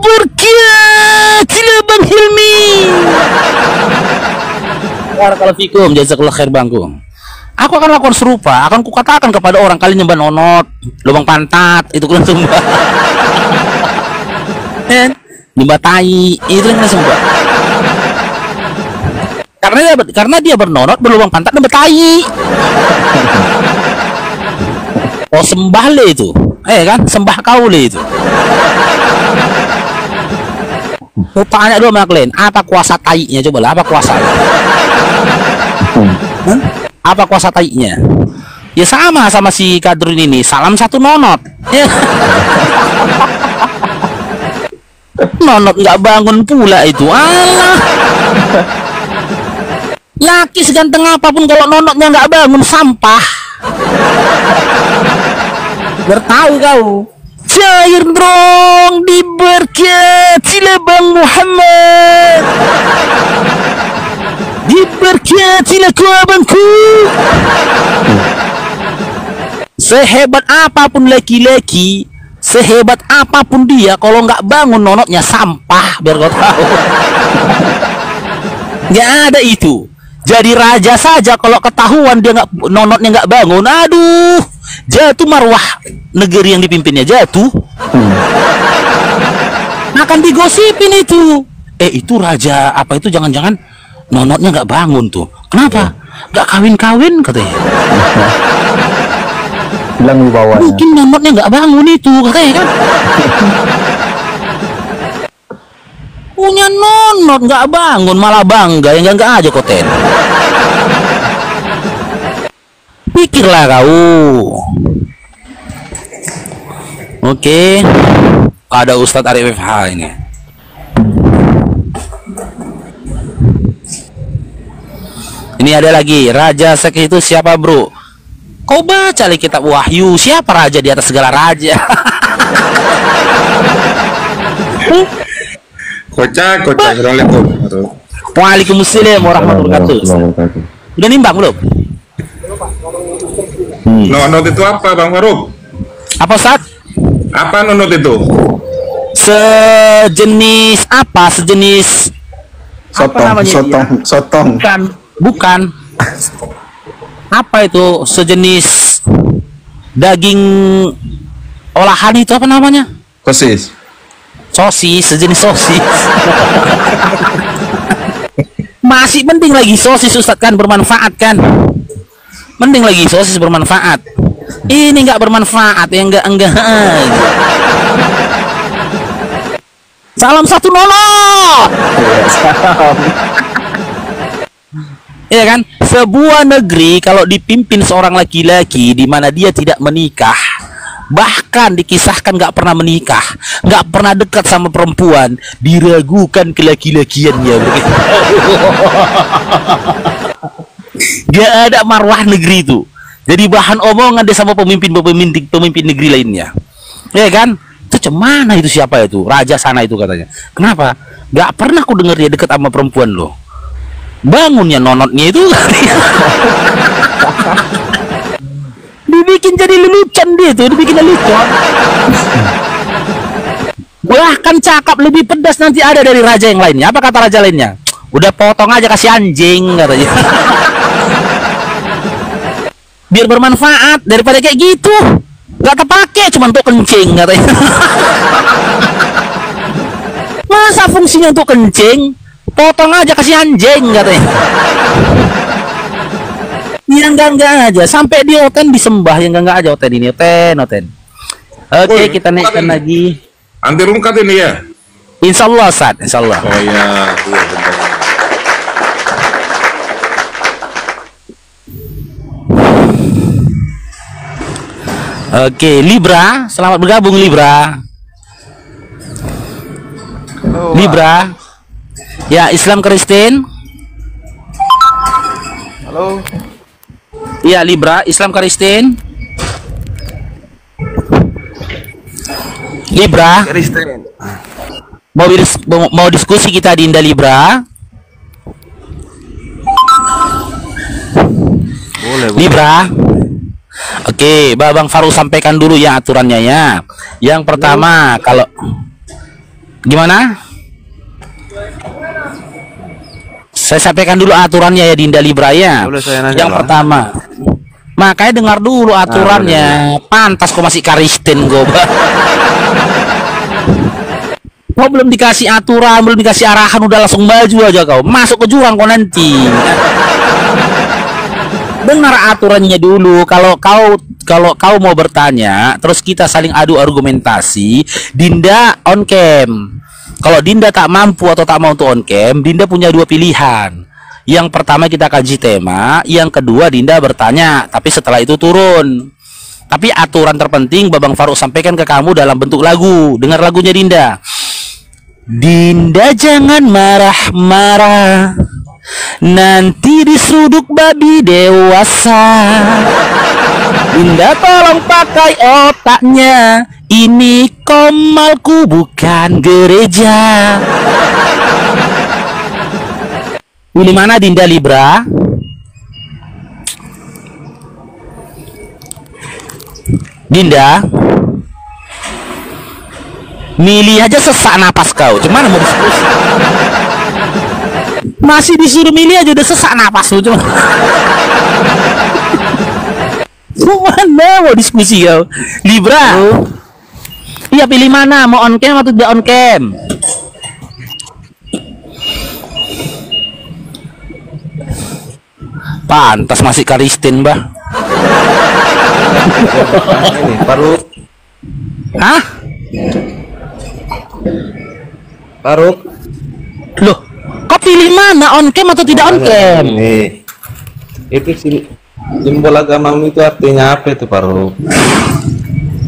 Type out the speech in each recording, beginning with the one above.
Diberkatilah Bang Hilmi. Barakallahu fikum, jazakallahu khair bangku. Aku akan lakukan serupa, akan kukatakan kepada orang kalian nyembah nonot, lubang pantat, itu kan sembah. Nyembah tai, itu kan sembah. Karena dia bernonot, berlubang pantat dan bertai. Oh sembah le itu, kan sembah kau le itu. Mau tanya dulu sama kalian, apa kuasa tai-nya? Coba lah, apa kuasanya? Apa kuasa tai-nya? Ya sama si Kadrun ini, salam satu nonot. Ya. Nonot nggak bangun pula itu. Allah. Laki seganteng apapun kalau nonotnya nggak bangun sampah. Bertahu kau. Cair dong, diberkatilah Bang Muhammad. Diberkatilah ku abangku. Sehebat apapun laki-laki, sehebat apapun dia, kalau nggak bangun nonotnya sampah, biar kau tahu. Nggak ada itu. Jadi raja saja kalau ketahuan dia nonotnya nggak bangun, aduh, jatuh marwah negeri yang dipimpinnya, jatuh. Akan digosipin itu. Itu raja apa itu, jangan-jangan nonotnya nggak bangun tuh. Kenapa? Nggak kawin-kawin katanya. Bilang di bawahnya. Mungkin nonotnya nggak bangun itu katanya kan. Punya nonot nggak bangun malah bangga, yang enggak aja koten. Pikirlah kau. Oke, ada Ustadz Arif FH ini. Ini ada lagi, Raja Sek itu siapa bro? Kau baca li kitab Wahyu, siapa raja di atas segala raja? Kocak. Assalamualaikum. Waalaikumsalam warahmatullahi wabarakatuh. Udah nimbang belum? Nonot itu apa Bang Faruk? Apa Ustaz? Apa nonot itu? Sejenis apa? Sejenis Sotong. Bukan. Apa itu? Sejenis daging olahan itu apa namanya? Sosis, sejenis sosis. Masih penting lagi sosis Ustadz kan, bermanfaat kan? Mending lagi sosis bermanfaat. Ini nggak bermanfaat, ya enggak. Salam satu nonot. Iya kan? Sebuah negeri kalau dipimpin seorang laki-laki di mana dia tidak menikah, bahkan dikisahkan nggak pernah menikah, nggak pernah dekat sama perempuan, diragukan kelaki-lakiannya. Gak ada marwah negeri itu. Jadi bahan omongan dia sama pemimpin negeri lainnya. Ya kan? Itu cemana itu, siapa itu? Raja sana itu katanya. Kenapa? Gak pernah aku dengar dia dekat sama perempuan loh. Bangunnya nonotnya itu. Dibikin jadi lelucon dia tuh, dibikin lelucon. Bahkan cakap lebih pedas nanti ada dari raja yang lainnya. Apa kata raja lainnya? Udah potong aja, kasih anjing katanya. Biar bermanfaat daripada kayak gitu. Gak terpakai, cuma untuk kencing katanya. Masa fungsinya untuk kencing? Potong aja, kasih anjing katanya. Yang enggak aja, sampai di Oten disembah, yang enggak aja Oten ini, Oten. Oke, kita naikkan lagi. Anti rungkat ini ya? Insya Allah, Ustaz, insya Allah. Oh iya, bentar. Oke, Libra, selamat bergabung Libra. Halo, Libra. Ya, Islam Kristen. Halo. Iya, Libra, Islam Kristen. Libra. Kristen. Mau diskusi kita di Indah Libra. Boleh. Libra. Oke, Bang Faru sampaikan dulu ya aturannya ya. Yang pertama, kalau Gimana? Saya sampaikan dulu aturannya ya Dinda Libra ya. Boleh saya nanya, Yang Bang? pertama, makanya dengar dulu aturannya. Pantas kok masih Karisten gue. Kau belum dikasih aturan, belum dikasih arahan, udah langsung maju aja kau. Masuk ke jurang kau nanti. Dengar aturannya dulu. Kalau kau mau bertanya, terus kita saling adu argumentasi, Dinda on cam. Kalau Dinda tak mampu atau tak mau untuk on cam, Dinda punya dua pilihan. Yang pertama kita kaji tema, yang kedua Dinda bertanya, tapi setelah itu turun. Tapi aturan terpenting Babang Farouk sampaikan ke kamu dalam bentuk lagu. Dengar lagunya Dinda. Dinda jangan marah-marah, nanti diseruduk babi dewasa. Dinda tolong pakai otaknya, ini komalku bukan gereja. Pilih mana Dinda Libra? Dinda, milih aja sesak napas kau. Cuman mau diskusi. Masih disuruh milih aja udah sesak napas lu cuma. Mana mau diskusi kau? Libra. Iya pilih mana? Mau on cam atau tidak on cam? Pantas masih Karisten, Mbah. Ini Faruk. Hah? Faruk. Loh, kau pilih mana? On cam atau tidak on cam? Ini. Itu simbol agamamu itu artinya apa itu Faruk?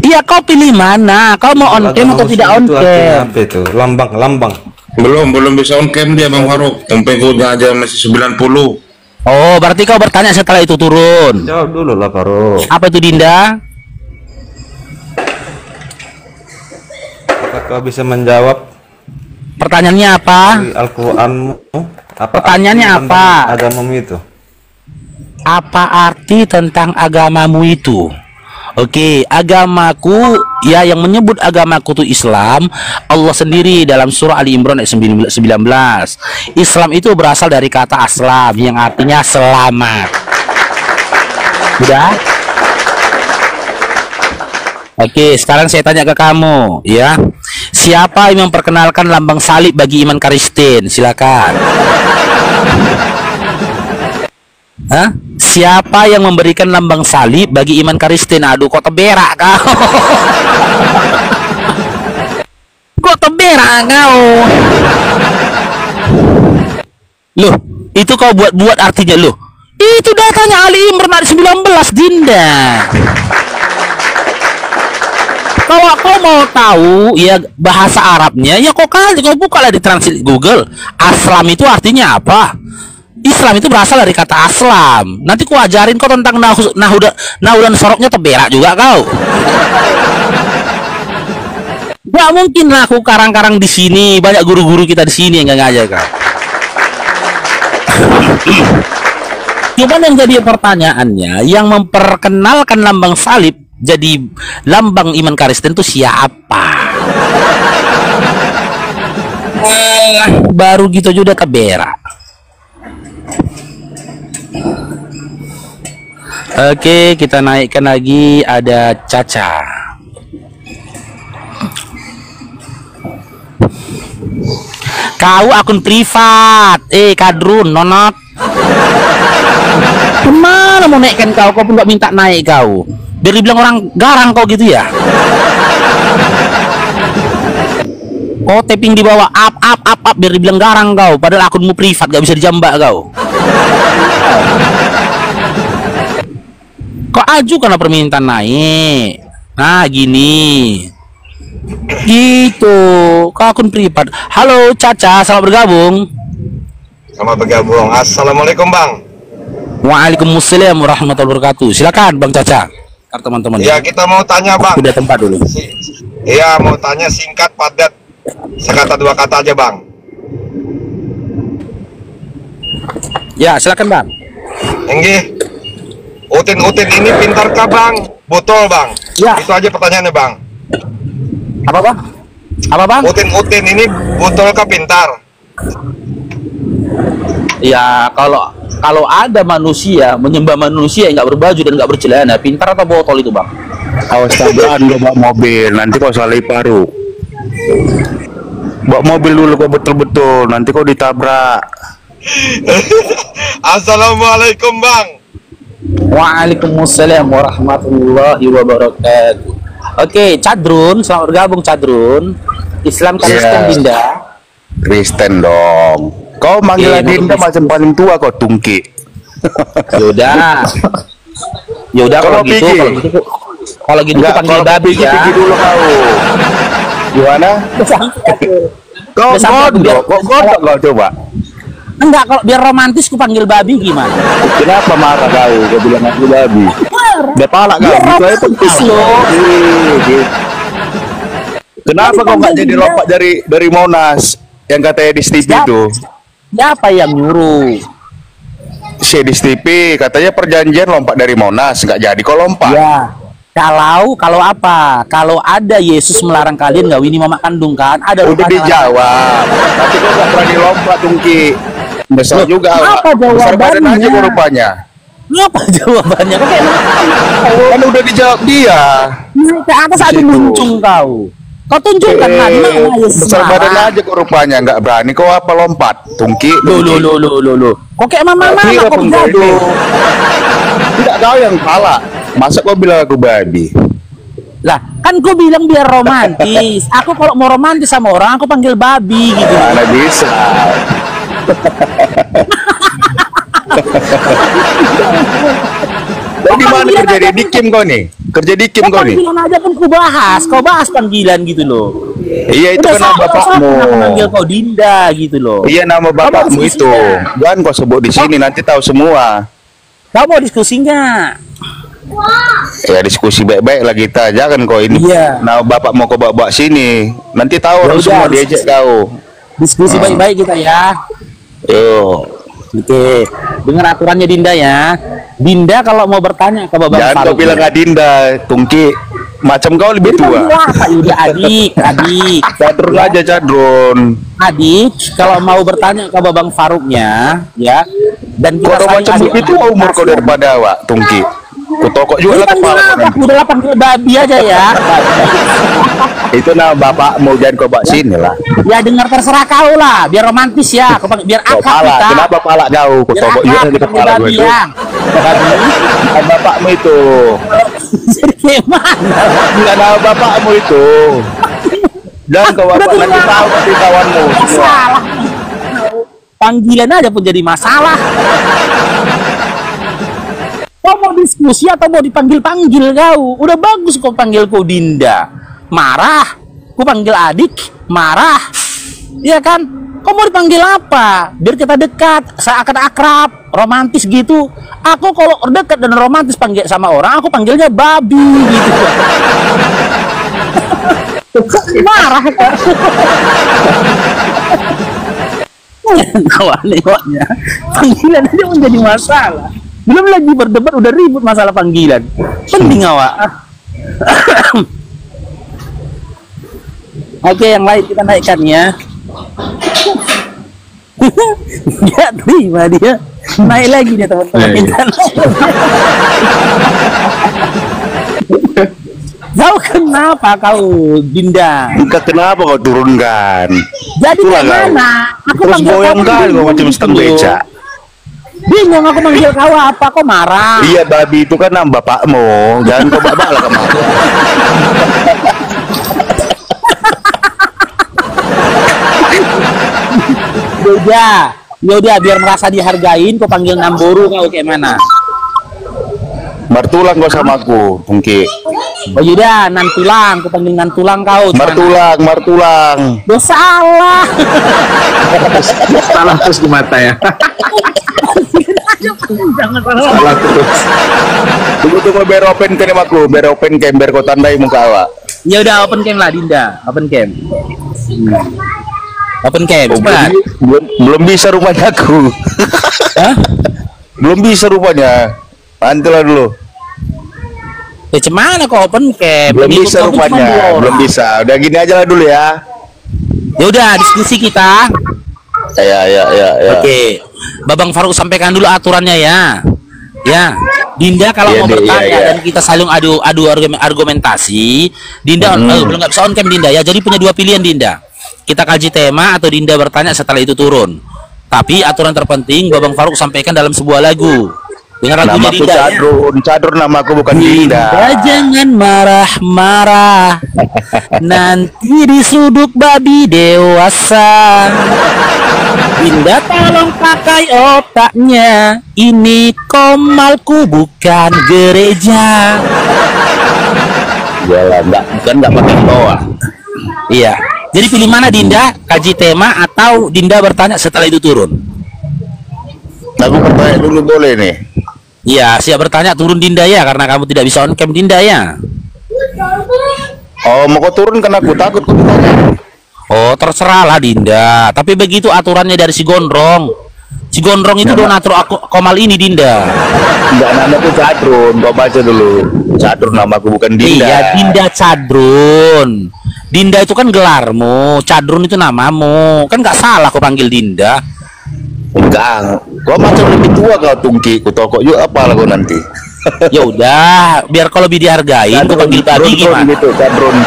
Iya, kau pilih mana? Kau mau on cam atau tidak on Itu artinya cam? apa itu? Lambang. Belum bisa on cam dia Bang Farouk. Tempegonya aja masih 90. Oh, berarti kau bertanya setelah itu turun. Jawab dulu lah Faruk. Apa itu Dinda? Apakah kau bisa menjawab Pertanyaannya apa? di Al-Qur'anmu? Pertanyaannya arti apa? tentang agamamu itu? Apa arti tentang agamamu itu? Oke, agamaku ya, yang menyebut agamaku itu Islam. Allah sendiri dalam surah Ali Imran ayat 19. Islam itu berasal dari kata aslam yang artinya selamat. Udah? Oke, sekarang saya tanya ke kamu, ya. Siapa yang memperkenalkan lambang salib bagi iman Kristen? Silakan. Hah? Siapa yang memberikan lambang salib bagi iman Kristen? Aduh, kok teberak kau? Kok teberak kau? Loh, itu kau buat artinya loh. Itu datanya Ali Imran ayat 19, Dinda. Kalau kau mau tahu ya bahasa Arabnya, ya kau bukalah di translate Google. Aslam itu artinya apa? Islam itu berasal dari kata aslam. Nanti ku ajarin kau tentang nahu dan soroknya teberak juga kau. Gak mungkin lah aku karang-karang di sini. Banyak guru-guru kita di sini yang gak ngajar kau. Cuman yang jadi pertanyaannya, yang memperkenalkan lambang salib jadi lambang iman Kristen itu siapa? Baru gitu aja udah teberak. Oke, kita naikkan lagi, ada Caca. Kau akun privat. Kadrun, nonot. Kemana mau naikkan kau? Kau pun gak minta naik kau. Biar dibilang orang garang kau gitu ya. Kau tapping di bawah up biar dibilang garang kau. Padahal akunmu privat, gak bisa dijambak kau. Kok ajukan permintaan naik? Nah gini, gitu. Kau akun privat. Halo Caca, selamat bergabung. Selamat bergabung. Assalamualaikum Bang. Waalaikumsalam warahmatullahi wabarakatuh. Silakan Bang Caca. Teman-teman. Ya kita mau tanya Bang. Udah tempat dulu. Iya mau tanya singkat padat. Sekata dua kata aja Bang. Ya silakan Bang. Enggih. Utin ini pintar kah Bang? Betul Bang. Ya. Itu aja pertanyaannya Bang. Apa Bang? Apa bang? Utin ini betulkah pintar? Ya kalau ada manusia menyembah manusia yang nggak berbaju dan nggak bercelana, pintar atau botol itu bang? Awas tabrakan lo bawa mobil, nanti kau salah paru. Bawa mobil dulu kau betul-betul, nanti kau ditabrak. Assalamualaikum bang. Waalaikumsalam warahmatullahi wabarakatuh. Oke, Cadrun, selamat bergabung Cadrun. Islam Kristen Dinda. Kristen dong. Kau manggil Dinda macam paling tua kau Tungki. Yaudah kalau gitu, kalau gitu panggil babi ya. Dulu kau. Gimana? Kau godok kau coba. Enggak, kalau biar romantis ku panggil babi gimana? Kenapa marah kau bilang aku babi? Udah palak kau. Itu aja penting loh. Kenapa kau nggak jadi lompat dari Monas yang katanya di TV itu? Siapa yang nyuruh? Si di TV katanya perjanjian lompat dari Monas, nggak jadi kau lompat. Ya. Kalau apa? Kalau ada Yesus melarang kalian nggak ini mama kandung kan? Ada udah dijawab. Tapi kau nggak berani lompat Tungki. Besar juga. Apa besar badan aja kau rupanya. Apa jawabannya? Kok kayak kan udah dijawab dia. Naik ke atas ada muncung kau. Kau tunjukkan mana Yesus besar badan aja kau rupanya, nggak berani kau apa lompat Tungki. Lo. Kok kayak mama kok begitu? Tidak kau yang kalah. Masa kau bilang aku babi? Lah, kan gue bilang biar romantis. Aku kalau mau romantis sama orang, aku panggil babi gitu. Mana bisa? Kau di mana kerja di Kim kau nih? Kerja di Kim kau nih? Panggilan aja pun kau bahas panggilan gitu loh. Iya itu kan nama bapakmu. Panggil kau Dinda gitu loh. Iya nama bapakmu itu. Jangan kau sebut di sini nanti tahu semua. Kau mau diskusi nggak? Ya diskusi baik-baik lah kita, jangan kau ini. Iya. Nah bapak mau kau bawa sini, nanti tahu orang semua diajak kau. Diskusi baik-baik kita ya. Yo. Oke, dengar aturannya Dinda ya. Dinda kalau mau bertanya ke Babang jangan kau bilang Dinda, Tungki. Macam kau lebih tua. Udah adik. Cadrun aja Cadrun. Adik, kalau mau bertanya ke Babang Faruknya, ya. Dan kita macam itu umur kau daripada awak, Tungki. Kutokok juga lah kepala. Udah panggil babi aja ya. Itu nama bapak mau jangan kau bawa sini lah. Ya dengar terserah kau lah, biar romantis ya. Biar akrab kita. Kenapa palak kau? Kutokok juga di kepala gue itu. Babi, bapakmu itu. Jadi gimana? Enggak nama bapakmu itu. Jangan kau bapak nanti tahu nanti kawanmu. Salah. Panggilan aja pun jadi masalah. Kau mau diskusi atau mau dipanggil-panggil kau? Udah bagus kau panggil kau Dinda. Marah. Kau panggil adik. Marah. Iya kan? Kau mau dipanggil apa? Biar kita dekat. Seakan akrab. Romantis gitu. Aku kalau dekat dan romantis panggil sama orang, aku panggilnya babi gitu. Marah kan? Awalnya panggilan aja menjadi masalah. Belum lagi berdebat udah ribut masalah panggilan. Penting awak. Oke, yang lain kita naikkan ya. Dia terima dia. Naik lagi dia teman-teman. Kau kenapa kau Dinda? Kenapa kau turunkan? Jadi gimana? Aku terus goyang kali kau macam setengah beca. Bingung aku manggil kau apa, kau marah. Iya babi itu kan nama bapakmu. Jangan kau bapak lah kemana. Yaudah biar merasa dihargain, kau panggil Namboru kau kayak mana? Martulang kau sama aku, Tungki. Oh yaudah, Nantulang, kau panggil Nantulang kau. Martulang. Duh salah. Salah terus di mata ya. Jangan salah terus. Tunggu biar open cam aku, biar open cam biar kau tandai muka awak. Ya udah open cam lah Dinda, open cam. Open cam, cepat. Belum bisa rupanya aku. Hah? Belum bisa rupanya. Mantulah dulu. Ya cuman kok open cam. Belum bisa rupanya. Belum bisa. Udah gini aja lah dulu ya. Ya udah, diskusi kita. Ya. Oke, Babang Faruk sampaikan dulu aturannya ya. Ya, Dinda kalau Iya, mau Dek, bertanya iya. dan kita saling adu argumentasi, Dinda belum nggak bisa on cam Dinda ya. Jadi punya dua pilihan Dinda. Kita kaji tema atau Dinda bertanya setelah itu turun. Tapi aturan terpenting Babang Faruk sampaikan dalam sebuah lagu. Dengar lagunya Namaku Dinda ya. Cadrun, namaku bukan Dinda. Jangan marah-marah, nanti disuduk babi dewasa. Dinda tolong pakai otaknya, ini komalku bukan gereja. Iyalah, nggak pakai doa. Iya. Jadi pilih mana Dinda, kaji tema atau Dinda bertanya setelah itu turun? Aku bertanya dulu boleh nih. Iya, siap bertanya turun Dinda ya, karena kamu tidak bisa on cam Dinda ya. Oh, mau kau turun karena aku takut kau ditanya. Oh, terserah lah Dinda. Tapi begitu aturannya dari si Gondrong. Si Gondrong itu donatur komal ini Dinda. Enggak, namaku Cadrun. Kau baca dulu. Cadrun namaku bukan Dinda. Iya, Dinda Cadrun. Dinda itu kan gelarmu, Cadrun itu namamu. Kan nggak salah kau panggil Dinda. Enggak. Kau macam lebih tua kau Tungki. Ku tokok yuk apa lah kau nanti. Ya udah, biar kalau lebih dihargain kau panggil babi gimana? Gitu, Cadrun.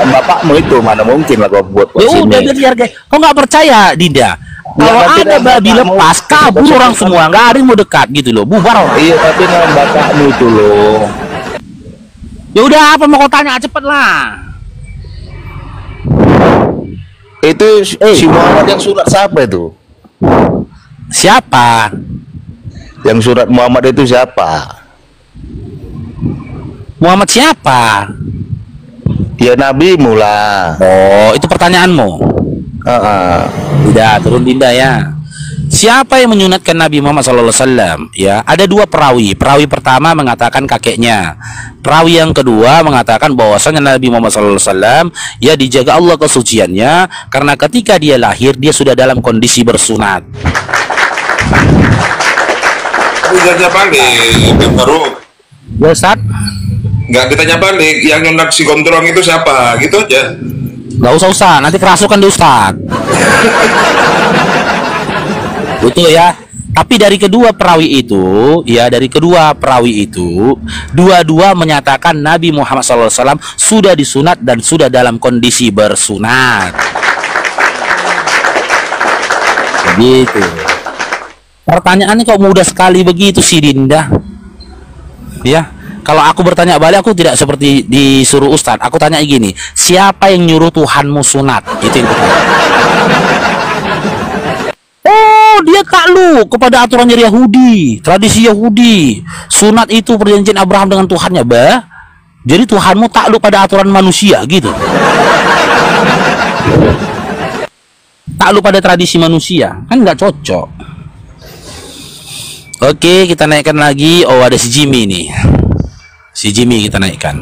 Bapakmu itu mana mungkin lah kau buat Ya udah sini. biar dihargain. Kau nggak percaya Dinda? Kalau tapi ada nama babi bapakmu- lepas, kabur orang semua, nggak ada yang mau dekat gitu loh, bubar orang. Iya, tapi nama bapakmu itu loh. Ya udah, apa mau kau tanya cepet lah. Itu si Muhammad yang surat siapa itu? Siapa? Yang surat Muhammad itu siapa? Muhammad siapa? Ya Nabi mula. Oh, itu pertanyaanmu. Udah turun Dinda ya. Siapa yang menyunatkan Nabi Muhammad SAW? Ya, ada dua perawi. Perawi pertama mengatakan kakeknya. Perawi yang kedua mengatakan bahwasanya Nabi Muhammad SAW ya dijaga Allah kesuciannya karena ketika dia lahir dia sudah dalam kondisi bersunat. Ditanya balik, Bang Faruk. Ya Ustaz, Nggak ditanya balik, yang nyunat si Gondrong itu siapa? Gitu aja. nggak usah Ustaz, nanti kerasukan di Ustaz. Betul ya. Tapi dari kedua perawi itu, ya dari kedua perawi itu, dua-dua menyatakan Nabi Muhammad SAW sudah disunat dan sudah dalam kondisi bersunat. Begitu. Pertanyaannya kok mudah sekali begitu sih Dinda? Ya, kalau aku bertanya balik aku tidak seperti disuruh Ustadz. Aku tanya gini, siapa yang nyuruh Tuhanmu sunat? Itu yang pertama. Oh, dia takluk kepada aturan Yahudi, tradisi Yahudi. Sunat itu perjanjian Abraham dengan Tuhannya, bah. Jadi Tuhanmu takluk pada aturan manusia gitu. Takluk pada tradisi manusia, kan nggak cocok. Oke, kita naikkan lagi. Oh, ada si Jimmy nih. Si Jimmy kita naikkan.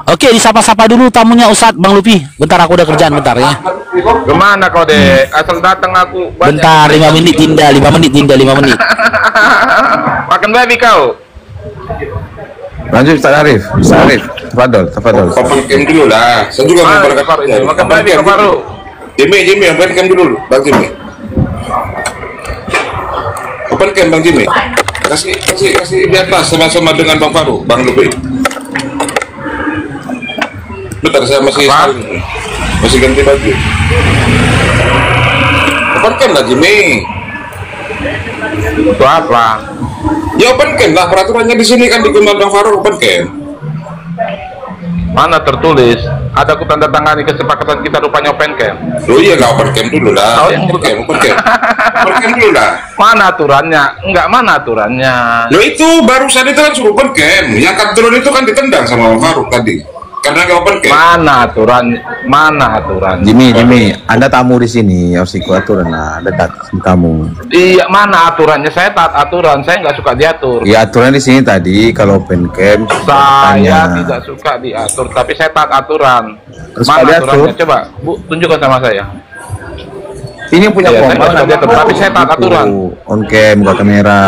Oke, disapa-sapa dulu tamunya Ustadz Bang Lupi. Bentar, aku udah kerjaan bentar ya. Kemana kau dek? Asal datang aku. Bentar, 5 menit Dinda, 5 menit Dinda, 5 menit. Makan babi kau. Lanjut Ustaz Arif. Ustaz Arif, tafadhol. Open cam dulu lah. Saya juga mau berangkat. Makan babi kau baru. Jimmy, open cam dulu, Bang Jimmy. Open cam Bang Jimmy. Kasih di atas sama-sama dengan Bang Faruk, Bang Lupi. Bentar, saya masih ganti baju. Open cam lah Jimmy. Itu apa? Ya open cam lah, peraturannya di sini kan digunakan Bang Faruk open cam. Mana tertulis? Ada aku tanda tangani kesepakatan kita rupanya open cam. Oh iya nggak open cam dulu lah. Oh, yang Open cam dulu lah. Mana aturannya? Enggak, mana aturannya? Lo itu barusan itu kan suruh open cam. Yang kartun itu kan ditendang sama Bang Faruk tadi. Karena nggak open cam. Mana aturan? Jimmy, Anda tamu di sini, harus ikut aturan. Nah, dekat tamu. Iya, mana aturannya? Saya taat aturan, saya nggak suka diatur. Ya aturan di sini tadi kalau open cam. Saya tidak suka diatur, tapi saya taat aturan. Terus Mana kalian aturannya? atur? Coba, Bu, tunjukkan sama saya. Ini punya Iya, saya kompas, nggak suka diatur, tapi saya taat aturan. On cam, buka kamera.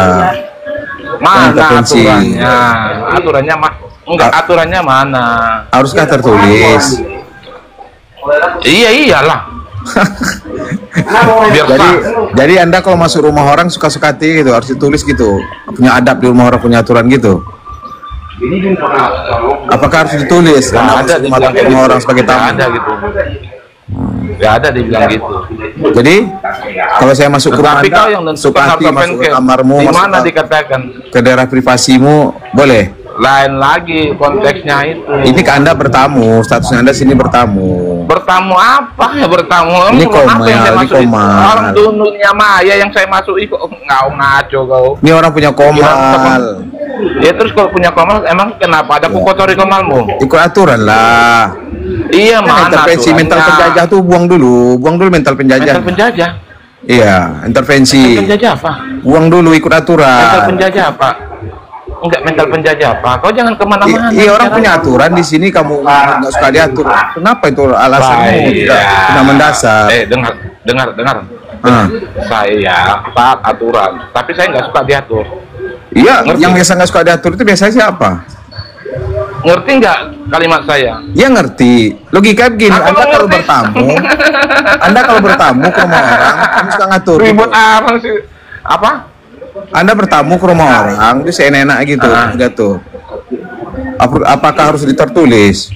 Mana intervensi. aturannya? Aturannya mah Enggak, aturannya mana? Haruskah tertulis? Iya iyalah. Biar Jadi sah. jadi Anda kalau masuk rumah orang suka-suka hati gitu, harus ditulis gitu. Punya adab di rumah orang, punya aturan gitu. Apakah harus ditulis? Nggak ada Anda masuk dibilang rumah gitu. orang sebagai Nggak tamu. ada gitu. Nggak ada dibilang gitu. Jadi kalau saya masuk ke rumah Tapi kau Anda, yang suka tentukan hati harta masuk ke bengkel. kamarmu, Di masuk mana ke- dikatakan? ke daerah privasimu, boleh. Lain lagi konteksnya itu. Ini ke Anda bertamu, statusnya Anda sini bertamu. Bertamu apa ya bertamu? Ini Emang apa Komal, yang saya ini masuk itu? Komal. Orang dunia maya yang saya masuk itu ngaco kau. Ini orang punya komal. Ya terus kalau punya komal emang kenapa ada aku kotori komalmu? Ikut aturan lah. Iya mana Intervensi mental penjajah tuh buang dulu mental penjajah. Mental penjajah. Iya, intervensi. Mental penjajah apa? Buang dulu, ikut Mental aturan. penjajah apa? Enggak mental penjajah apa? Kau jangan kemana-mana. Iya, orang bicara. punya aturan di sini, kamu nggak suka diatur. Kenapa itu alasanmu tidak mendasar? Dengar. Ah. Saya taat aturan, tapi saya nggak suka diatur. Iya, Ngerti. yang biasa nggak suka diatur itu biasanya siapa? Ngerti nggak kalimat saya? Ya ngerti. Logika begini, Aku Anda kalau ngerti. bertamu ke rumah orang, kamu suka ngatur. Ribut apa sih? Apa? Anda bertamu ke rumah orang, itu seenak gitu, gitu. Apakah harus ditertulis?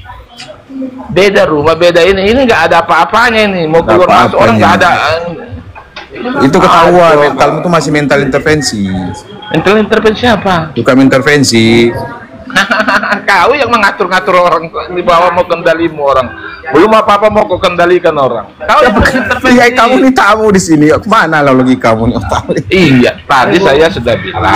Beda rumah, beda ini nggak ada apa-apanya ini. Mau Nggak keluar masuk orang nggak ada. Itu ketahuan, Aduh. mentalmu itu masih mental intervensi. Mental intervensi apa? Bukan intervensi. Kau yang mengatur-ngatur orang di bawah mau kendalimu orang. Belum apa-apa mau kau kendalikan orang. Kau yang mengintervensi. Ya, kamu nih tamu di sini. Mana lah kamu nih tamu? Iya, tadi saya sudah bilang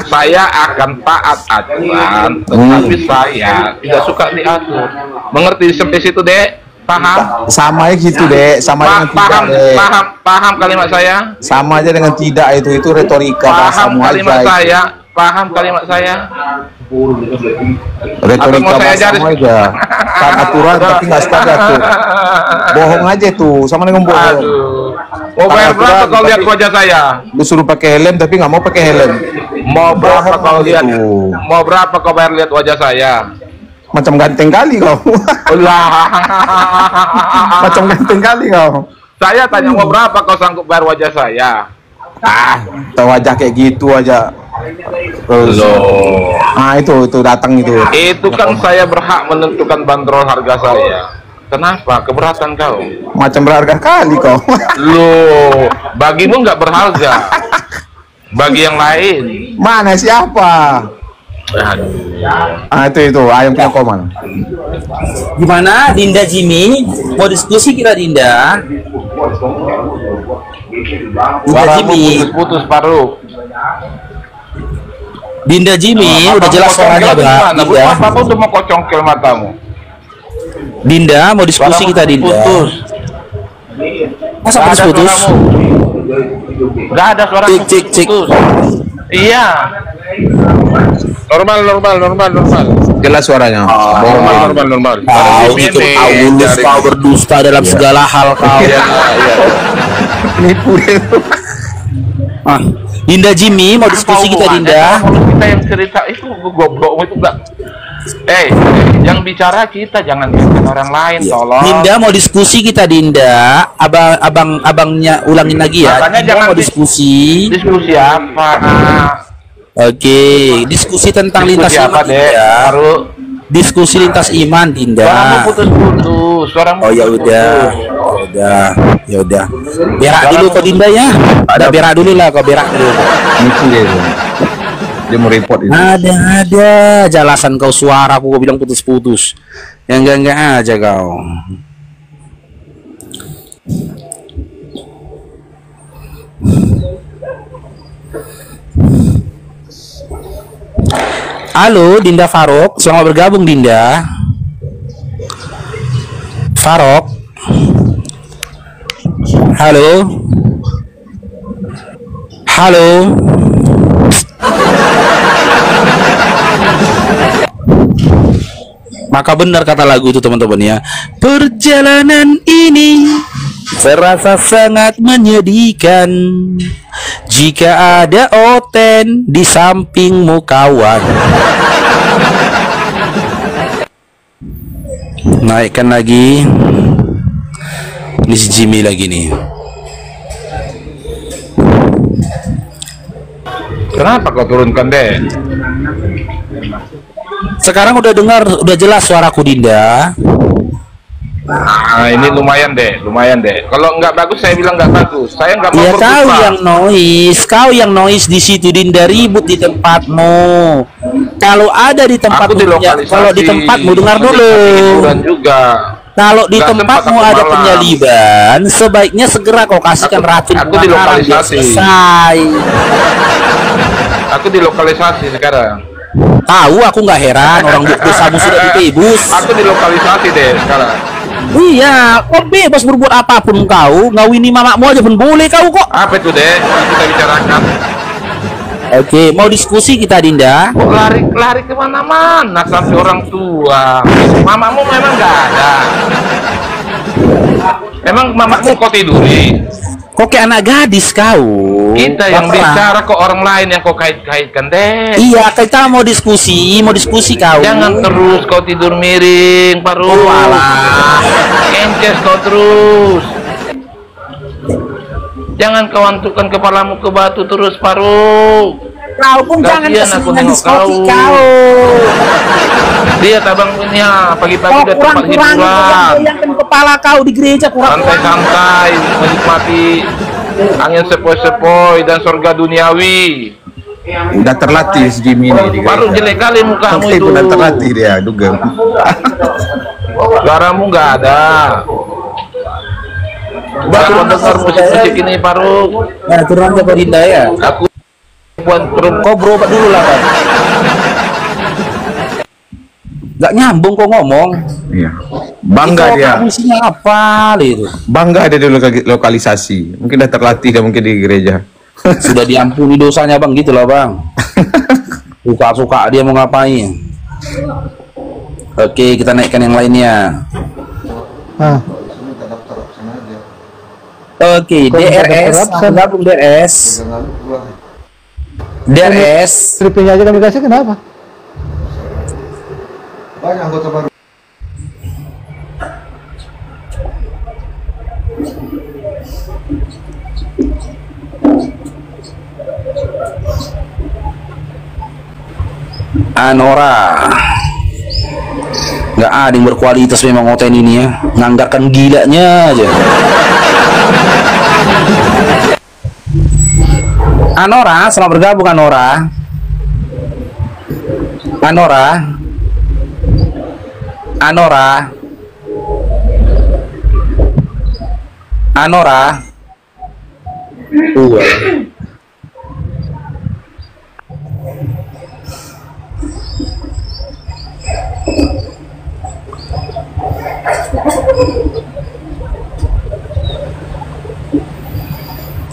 saya akan taat aturan, tetapi saya tidak suka diatur. Mengerti sampai situ, Dek? Paham? Sama aja gitu, Dek. Sama dengan tidak, Dek. Paham kalimat saya? Sama aja dengan tidak, itu retorika Paham bahasamu kalimat aja. saya? Paham kalimat saya? Retorika Atau mau saya bahasamu ajarin? aja. Kan aturan tapi nggak suka diatur. Bohong aja tuh, sama dengan bohong. Aduh. Mau bayar Aturan, berapa kau lihat tapi- wajah saya? Lu suruh pakai helm tapi nggak mau pakai helm. Mau berapa Bohong kau lihat? itu. Mau berapa kau bayar lihat wajah saya? Macam ganteng kali kau. Ulah. Macam ganteng kali kau. Saya tanya mau berapa kau sanggup bayar wajah saya? Tahu wajah kayak gitu aja. Terus, Loh. itu datang itu. Itu kan saya berhak menentukan bandrol harga saya. Kenapa? Keberatan kau? Macam berharga kali kau. Loh, bagimu nggak berharga. Bagi yang lain. Mana siapa? Itu ayam punya komal. Gimana Dinda Jimmy? Mau diskusi kita Dinda? Dinda Suaramu Jimmy, putus-putus paruh. Dinda Jimmy, udah jelas suaranya Mbak. Dinda, Apa tuh mau kau congkel matamu? Dinda mau diskusi Suaramu kita Dinda. putus. Masa Nggak ada putus? suaramu. Nggak ada suara. Cek, cek, cek. Iya. Normal. Jelas suaranya. Normal. Kau ikut Paulus, kau berdusta dalam segala hal kau. Nipu deh. Ah, Dinda Jimmy mau diskusi kita Dinda. Kalau kita yang cerita itu goblok itu enggak. Yang bicara kita jangan biarkan orang lain, tolong. Dinda mau diskusi kita Dinda. Abangnya ulangin lagi ya. Makanya Dinda jangan mau diskusi. Diskusi apa? Oke, diskusi tentang lintas Diskusi apa, iman Dek? Dinda. Baru Diskusi lintas iman Dinda. suaramu putus-putus. Suaramu Oh ya udah, ya udah. Berak dulu kau Dinda ya. Ada berak dulu lah, kau berak dulu. Nipu dia itu. Dia mau report itu. Ada jelasan kau suara aku bilang putus-putus. Yang enggak aja kau. Halo Dinda Farok, selamat bergabung Dinda. Farok. Halo. Halo. Maka benar kata lagu itu teman-teman ya. Perjalanan ini serasa sangat menyedihkan jika ada Oten di sampingmu kawan. Naikkan lagi. Ini si Jimmy lagi nih. Kenapa kau turunkan deh? Sekarang udah dengar, udah jelas suaraku Dinda. Nah, ini lumayan deh. Kalau nggak bagus saya bilang nggak bagus. Saya nggak mau Ya kau yang noise di situ Dinda, ribut di tempatmu. Kalau ada di tempatmu, kalau di tempatmu dengar dulu. Dan juga Kalau di nggak tempatmu sempat aku ada malam. penyaliban, sebaiknya segera kau kasihkan racun aku kebakaran, biar dilokalisasi. selesai. Aku dilokalisasi sekarang. Tahu, aku nggak heran orang dosamu sudah ditebus. Aku dilokalisasi deh sekarang. Iya, kau bebas berbuat apapun kau, ngawini mamamu aja pun boleh kau kok. Apa itu deh? Kita bicarakan. Oke, mau diskusi kita Dinda? Kok lari kemana-mana sampai orang tua. Mamamu memang nggak ada. Emang mamamu kau tiduri? Kok kayak anak gadis kau? Kita yang Baperan. bicara kok orang lain yang kau kait-kaitkan deh. Iya, kita mau diskusi kau. Jangan terus kau tidur miring, Paru. Oh, alah. Ences kau terus. Jangan kau antukkan kepalamu ke batu terus, Paru. Kau pun jangan Kasihan aku keseringan nengok diskoki kau. kau. Dia tabang punya pagi-pagi Kau udah tempat kurang-kurangin hiburan. goyangkan kepala kau di gereja kurang. Santai-santai menikmati angin sepoi-sepoi dan surga duniawi. Udah terlatih si Jimmy ini. Baru jelek kali mukamu itu. Udah terlatih dia, duga. Suaramu nggak ada. Baru dengar musik-musik ini, Paru. Nah, turun ke Dinda ya. Aku buat Kau berobat dulu lah kan. Gak nyambung kok ngomong. Iya. Bangga Itu dia. kamu isinya apa itu? Bangga dia di lokalisasi. Mungkin udah terlatih dia mungkin di gereja. Sudah diampuni dosanya bang, gitulah bang. Suka-suka dia mau ngapain. Oke, kita naikkan yang lainnya. Oke, DRS, gabung DRS. DRS. Stripnya aja kami kasih, kenapa? Banyak anggota baru. Anora. Nggak ada yang berkualitas memang oten ini ya. Nganggarkan gilanya aja. Anora, selamat bergabung Anora. Anora. Anora. Anora.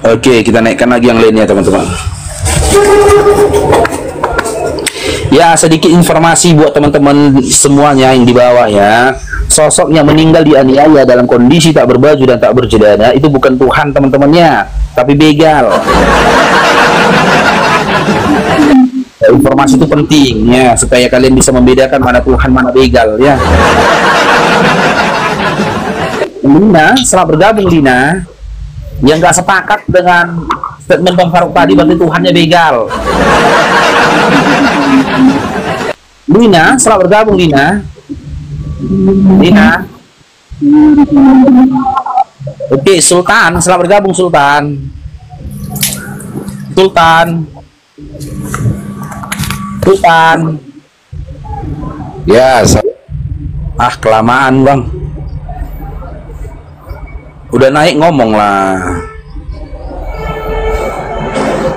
Oke, kita naikkan lagi yang lainnya teman-teman. Ya, sedikit informasi buat teman-teman semuanya yang di bawah ya. Sosok yang meninggal dianiaya dalam kondisi tak berbaju dan tak berjedana itu bukan Tuhan teman-temannya, tapi begal. Ya, informasi itu penting ya, supaya kalian bisa membedakan mana Tuhan mana begal ya. Lina, selamat bergabung Lina. Yang nggak sepakat dengan statement Bang Faruk tadi berarti Tuhannya begal. Lina, selamat bergabung Lina. Lina. Oke, Sultan, selamat bergabung Sultan. Sultan. Sultan. Ya, kelamaan Bang. Udah naik ngomong lah.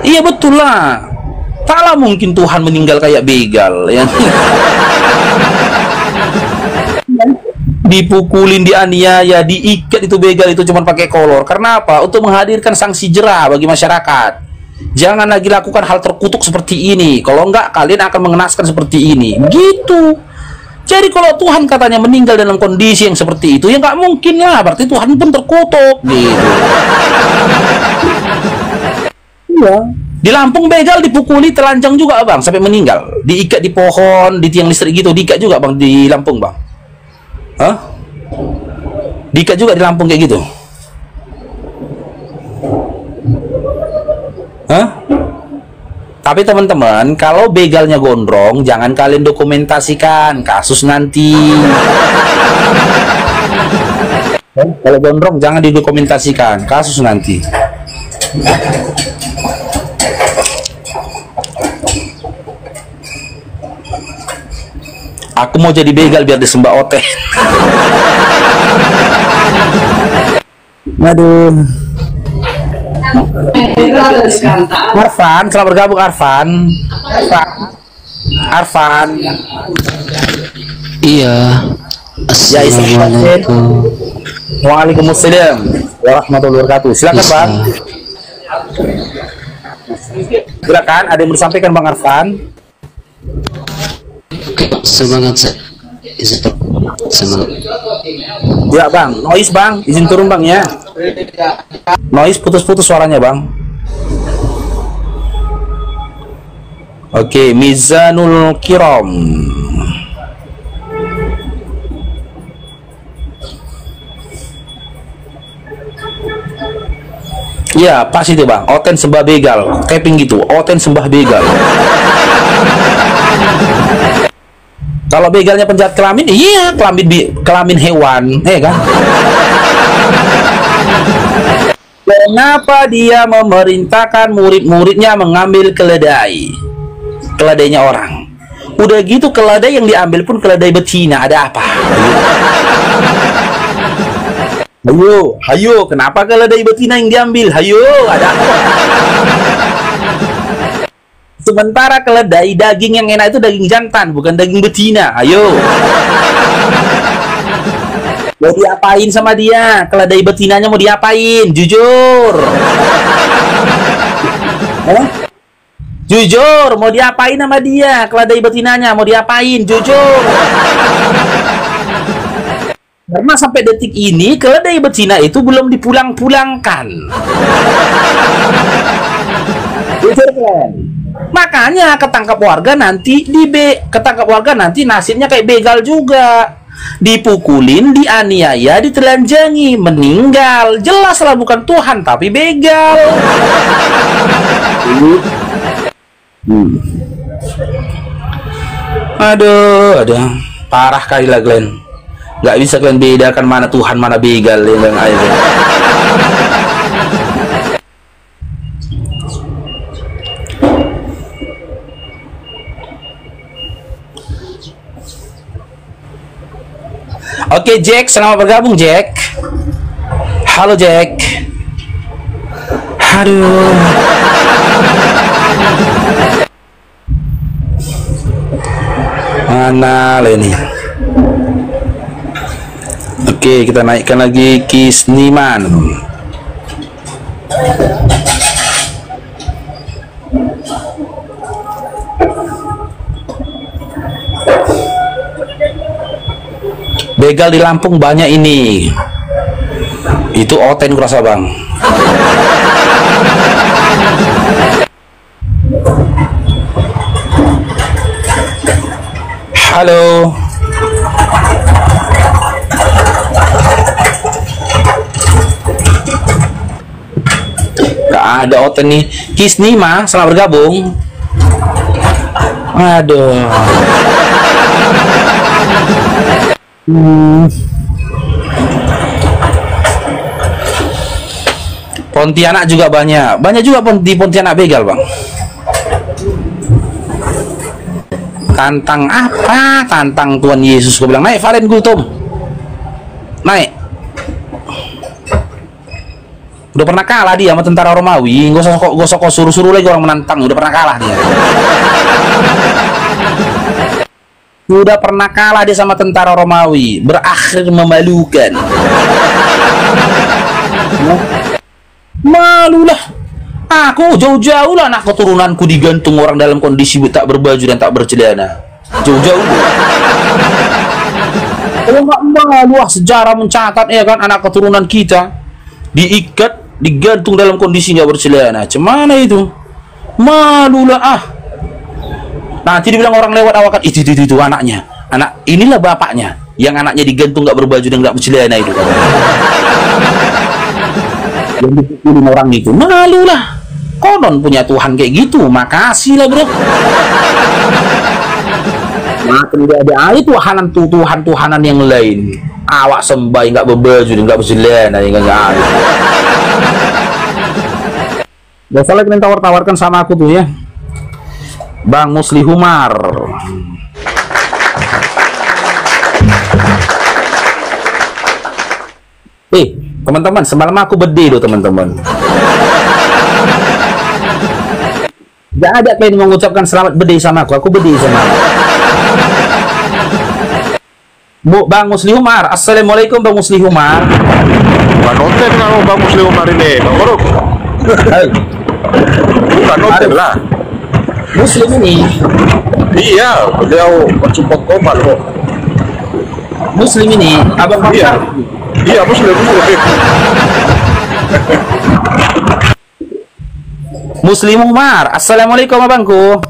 Iya betul lah. Taklah mungkin Tuhan meninggal kayak begal ya. Dipukulin, dianiaya, diikat itu begal itu cuma pakai kolor. Karena apa? Untuk menghadirkan sanksi jera bagi masyarakat. Jangan lagi lakukan hal terkutuk seperti ini. Kalau enggak kalian akan mengenaskan seperti ini. Gitu. Jadi kalau Tuhan katanya meninggal dalam kondisi yang seperti itu, ya nggak mungkin lah. Berarti Tuhan pun terkutuk. Gitu. Iya. Di Lampung begal dipukuli, telanjang juga bang, sampai meninggal. Diikat di pohon, di tiang listrik gitu, diikat juga bang di Lampung bang. Hah? Diikat juga di Lampung kayak gitu? Hah? Tapi teman-teman, kalau begalnya gondrong, jangan kalian dokumentasikan kasus nanti. Kalau gondrong, jangan didokumentasikan kasus nanti. Aku mau jadi begal biar disembah Oten. Aduh. Arfan, selamat bergabung Arfan. Arfan. Iya. Assalamualaikum. Waalaikumsalam warahmatullahi wabarakatuh. Silakan Bang. Silakan, ada yang mau disampaikan Bang Arfan? Semangat semangat. Ya Bang, noise Bang, izin turun Bang ya. Noise putus-putus suaranya Bang. Oke, Mizanul Kiram. Ya, pas itu Bang. Oten sembah begal. Tapping gitu. Oten sembah begal. Kalau begalnya penjahat kelamin, iya kelamin hewan, kan? Kenapa dia memerintahkan murid-muridnya mengambil keledainya orang? Udah gitu keledai yang diambil pun keledai betina. Ada apa? Hayo, kenapa keledai betina yang diambil? Hayo, ada apa? Sementara keledai daging yang enak itu daging jantan, bukan daging betina. Ayo. Mau diapain sama dia? Keledai betinanya mau diapain? Jujur. Jujur, mau diapain sama dia? Keledai betinanya mau diapain? Jujur. Karena sampai detik ini keledai betina itu belum dipulang-pulangkan. Jujur kan? Makanya ketangkap warga nanti nasibnya kayak begal juga. Dipukulin, dianiaya, ditelanjangi, meninggal. Jelaslah bukan Tuhan tapi begal. Aduh, parah kali lah Glenn. Gak bisa kalian bedakan mana Tuhan mana begal yang aja. Oke Jack, selamat bergabung Jack. Halo Jack. Aduh. Mana lah ini? Oke, kita naikkan lagi Kisniman. Begal di Lampung banyak ini. Itu Oten kurasa Bang. Halo. Gak ada Oten nih. Kisnima, selamat bergabung. Aduh. Pontianak juga banyak juga di Pontianak begal Bang. Tantang apa? Tantang Tuhan Yesus. Gue bilang naik Valen Gultom, naik. Udah pernah kalah dia sama tentara Romawi. Gosok suruh lagi orang menantang. Udah pernah kalah dia. Sudah pernah kalah dia sama tentara Romawi, berakhir memalukan. Malulah. Aku jauh-jauh lah anak keturunanku digantung orang dalam kondisi tak berbaju dan tak bercelana. Jauh-jauh. Kalau nggak malu, sejarah mencatat ya kan anak keturunan kita diikat, digantung dalam kondisi nggak bercelana. Cemana itu? Malulah ah. Nanti dibilang orang lewat awakan itu anaknya, inilah bapaknya. yang anaknya digantung nggak berbaju dan nggak bercelana itu yang dipukulin orang itu, malu lah. Konon punya Tuhan kayak gitu, makasih lah bro. Makin gak ada itu Tuhan-Tuhanan yang lain. Awak sembah nggak berbaju dan nggak bercelana, yang nggak ada. Gak salah kalian tawarkan sama aku tuh ya, Bang Musli Humar. Teman-teman, semalam aku bede loh teman-teman. Gak ada kalian mengucapkan selamat bede sama aku bede sama Bang Musli Humar. Assalamualaikum Bang Musli Humar. Bukan konten kalau Bang Musli Umar ini, Bang Buruk. Bukan konten lah. Muslim ini. Iya, beliau mensupport Komal kok. Muslim ini, abang Bang. Iya, Muslim. Muslim Umar. Assalamualaikum abangku.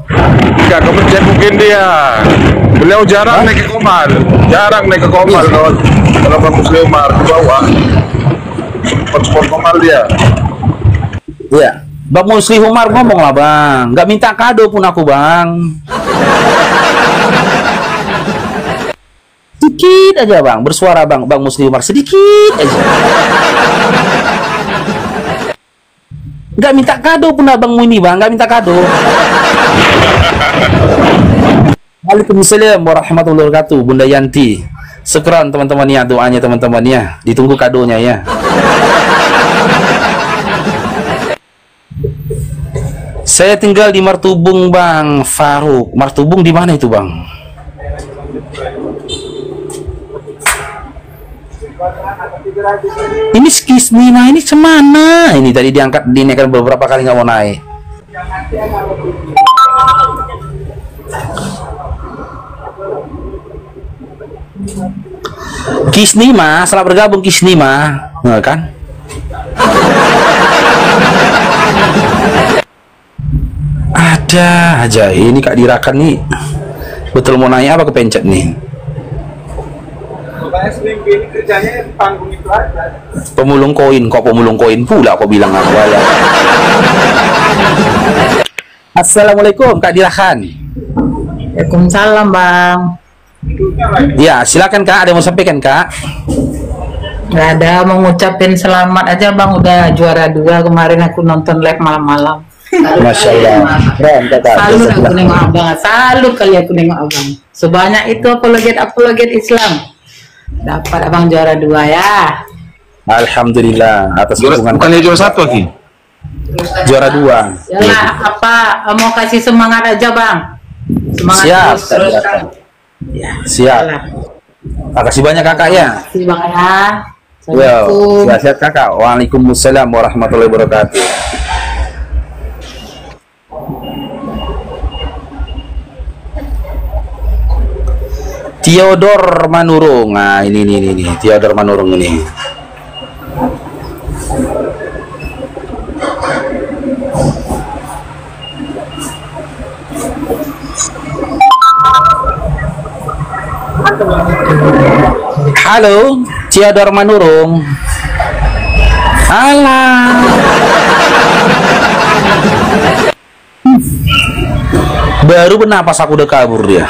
Enggak kebencian mungkin dia. Beliau jarang naik ke Komal. Kalau Bang Muslim Umar ke bawah. Support Komal dia. Iya. Bang Muslim Umar ngomong lah bang. Nggak minta kado pun aku bang. Sedikit aja bang, bersuara bang Muslim Umar sedikit aja. Nggak minta kado pun abangmu ini bang, nggak minta kado. Waalaikumsalam warahmatullahi wabarakatuh, Bunda Yanti. Syukran teman-teman ya, doanya teman-teman ya, ditunggu kadonya ya. Saya tinggal di Martubung Bang Faruk. Martubung di mana itu bang? Ini Skisnina ini cemana? Ini tadi diangkat, dinaikkan beberapa kali nggak mau naik. Kisnima, selamat bergabung Kisnima, nggak kan? Ada aja ini Kak Dirakan nih. Betul mau naik apa kepencet nih? Pemulung koin, kok pemulung koin pula kok bilang aku ya. Assalamualaikum Kak Dirakan. Waalaikumsalam bang. Ya silakan Kak, ada yang mau sampaikan Kak? Gak ada, mau ngucapin selamat aja bang, udah juara 2 kemarin aku nonton live malam-malam. Masya Allah. Salut aku nengok abang, salut kali aku nengok abang. Sebanyak itu apologet Islam. Dapat abang juara 2 ya. Alhamdulillah atas dukungan. Bukannya juara 1 lagi? Juara 2. Yalah, apa mau kasih semangat aja bang? Semangat Siap. terus. Ya, siap. Makasih banyak kakak ya. Terima kasih bang ya. Assalamualaikum. Sehat kakak. Waalaikumsalam warahmatullahi wabarakatuh. Theodor Manurung. Nah, ini Theodor Manurung ini. Halo, Theodor Manurung. Alah. Baru bernapas aku udah kabur dia.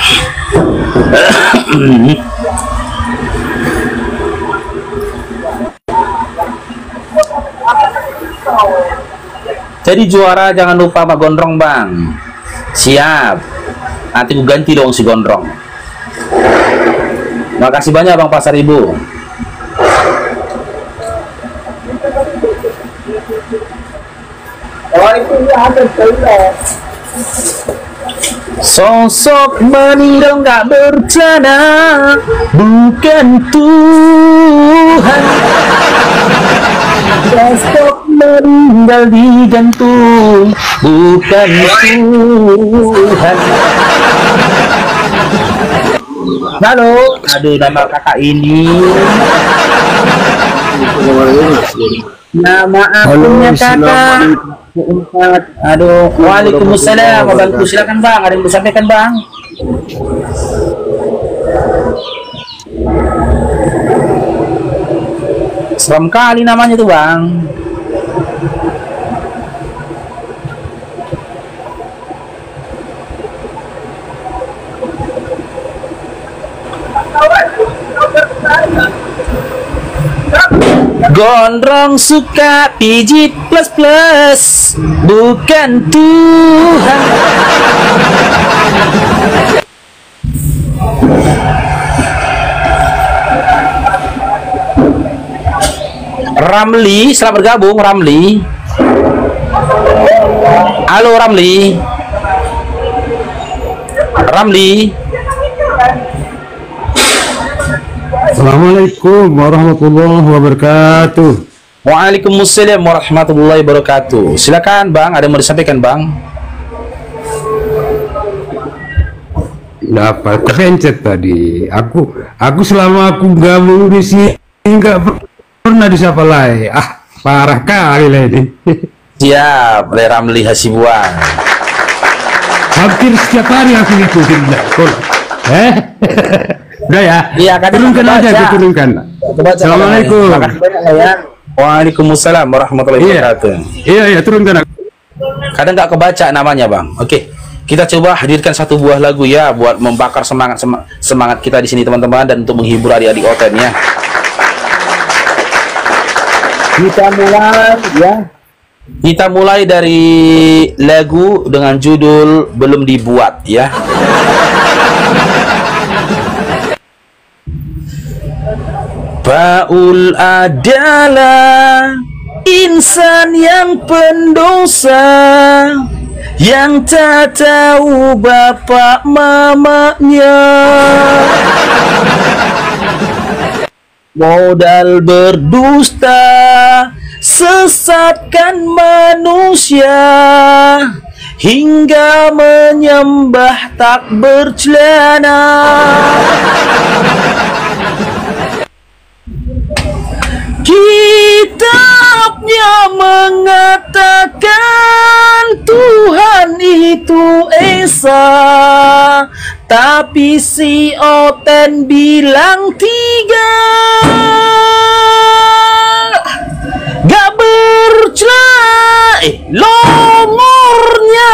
Jadi juara jangan lupa Pak Gondrong bang. Siap. Nanti aku ganti dong si Gondrong. Makasih banyak Bang Pasar Ibu. Sosok meninggal gak bercana, bukan Tuhan. Sosok meninggal digantung, bukan Tuhan. Halo, aduh nama kakak ini. Nama akunnya kakak. Aduh, waalaikumsalam. Abangku silakan bang, ada yang mau sampaikan bang? Serem kali namanya tuh bang. Gondrong suka pijit plus bukan Tuhan. Ramli, selamat bergabung Ramli. Halo Ramli. Ramli. Assalamualaikum warahmatullahi wabarakatuh. Waalaikumsalam warahmatullahi wabarakatuh. Silakan Bang, ada yang mau disampaikan Bang? Dapat kepencet tadi. Aku selama aku gabung di sini nggak pernah disapa lagi. Ah, parah kali lah ini. Siap, Ramli Hasibuan. Hampir setiap hari aku ikutin. Udah ya? Iya, turunkan aja, diturunkan. Assalamualaikum. Ya. Waalaikumsalam warahmatullahi wabarakatuh. Iya, turunkan. Kadang nggak kebaca namanya Bang. Oke, kita coba hadirkan satu buah lagu ya buat membakar semangat kita di sini teman-teman dan untuk menghibur adik-adik Oten ya. Kita mulai ya. Kita mulai dari lagu dengan judul Belum Dibuat ya. Paul adalah insan yang pendosa, yang tak tahu bapak mamanya, modal berdusta, sesatkan manusia, hingga menyembah tak bercelana. Kitabnya mengatakan Tuhan itu Esa, tapi si Oten bilang 3. Gak bercelah longornya.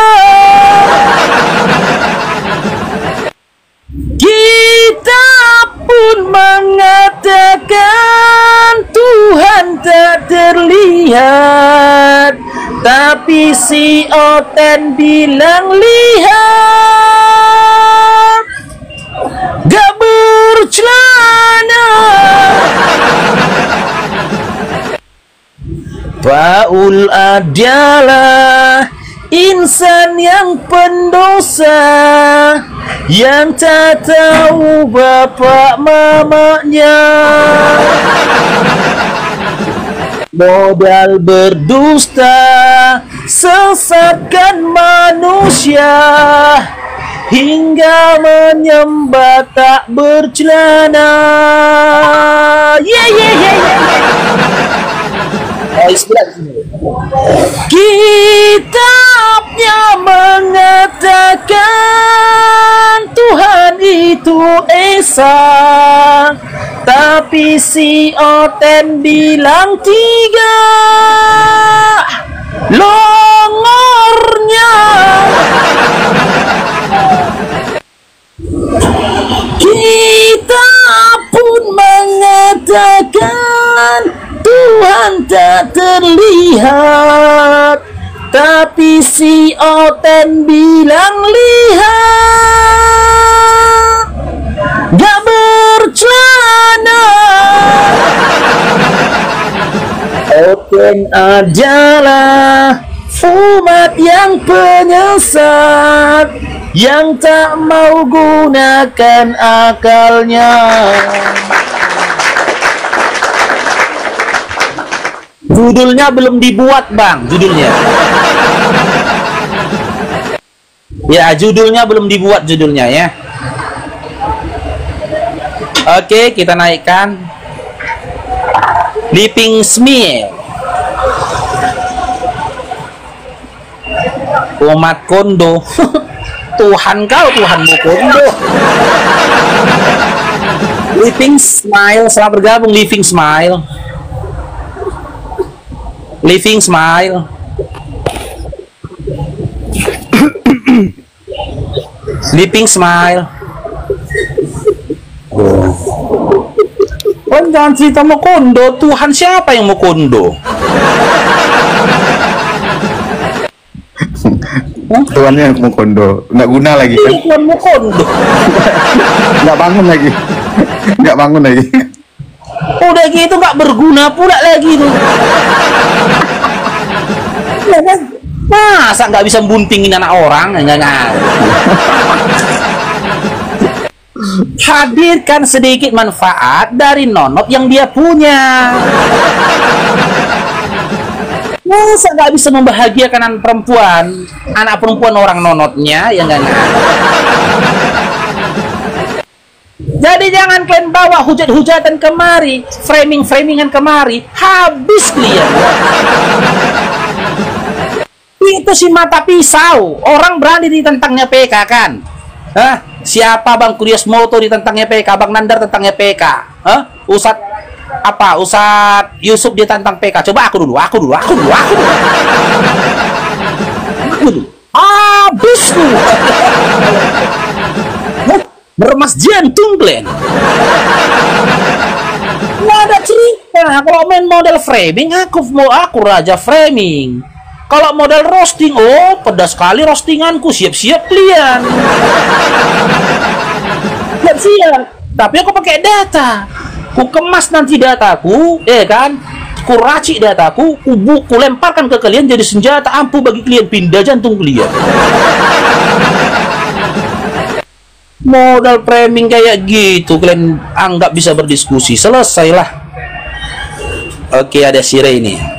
Kitab pun mengatakan Tuhan tak terlihat, tapi si Oten bilang lihat. Gak bercelana. Paul adalah insan yang pendosa, yang tak tahu bapak mamanya, modal berdusta, sesatkan manusia, hingga menyembah tak bercelana. Kitabnya mengatakan Tuhan itu Esa, tapi si Oten bilang 3. Longornya. Kita pun mengatakan Tuhan tak terlihat, tapi si Oten bilang lihat. Gak bercelana. Oten adalah umat yang penyesat, yang tak mau gunakan akalnya. Judulnya belum dibuat Bang, judulnya. Ya, judulnya belum dibuat judulnya ya. Oke, kita naikkan. Living Smith. Umat kondo. Tuhan kau, Tuhanmu kondo. Living Smile, selamat bergabung Living Smile. Living smile. Sleeping smile. Oh, jangan cerita mau kondo. Tuhan siapa yang mau kondo? Tuannya yang mau kondo, nggak guna lagi kan? Tuhan mau kondo. Nggak bangun lagi, nggak bangun lagi. Udah gitu nggak berguna pula lagi tuh. Ya kan? Masa nggak bisa buntingin anak orang? Enggak. Hadirkan sedikit manfaat dari nonot yang dia punya. Masa nggak bisa membahagiakan anak perempuan orang nonotnya, ya enggak. Jadi jangan kalian bawa hujat-hujatan kemari, framing-framingan kemari, habis kalian. Itu si mata pisau, orang berani ditentangnya PK kan? Hah? Siapa Bang Kurios Moto ditentangnya PK, Bang Nandar tentangnya PK? Hah? Ustadz Yusuf dia tentang PK. Coba aku dulu. Habis lu. Meremas jantung kalian. Nggak ada cerita. Kalau main model framing, aku raja framing. Kalau model roasting, oh pedas sekali roastinganku, siap-siap kalian. Siap. Tapi aku pakai data. Ku kemas nanti dataku, kan? Ku racik dataku, ku lemparkan ke kalian jadi senjata ampuh bagi kalian, pindah jantung kalian. Modal framing kayak gitu kalian anggap bisa berdiskusi, selesailah. Oke, ada Sire ini.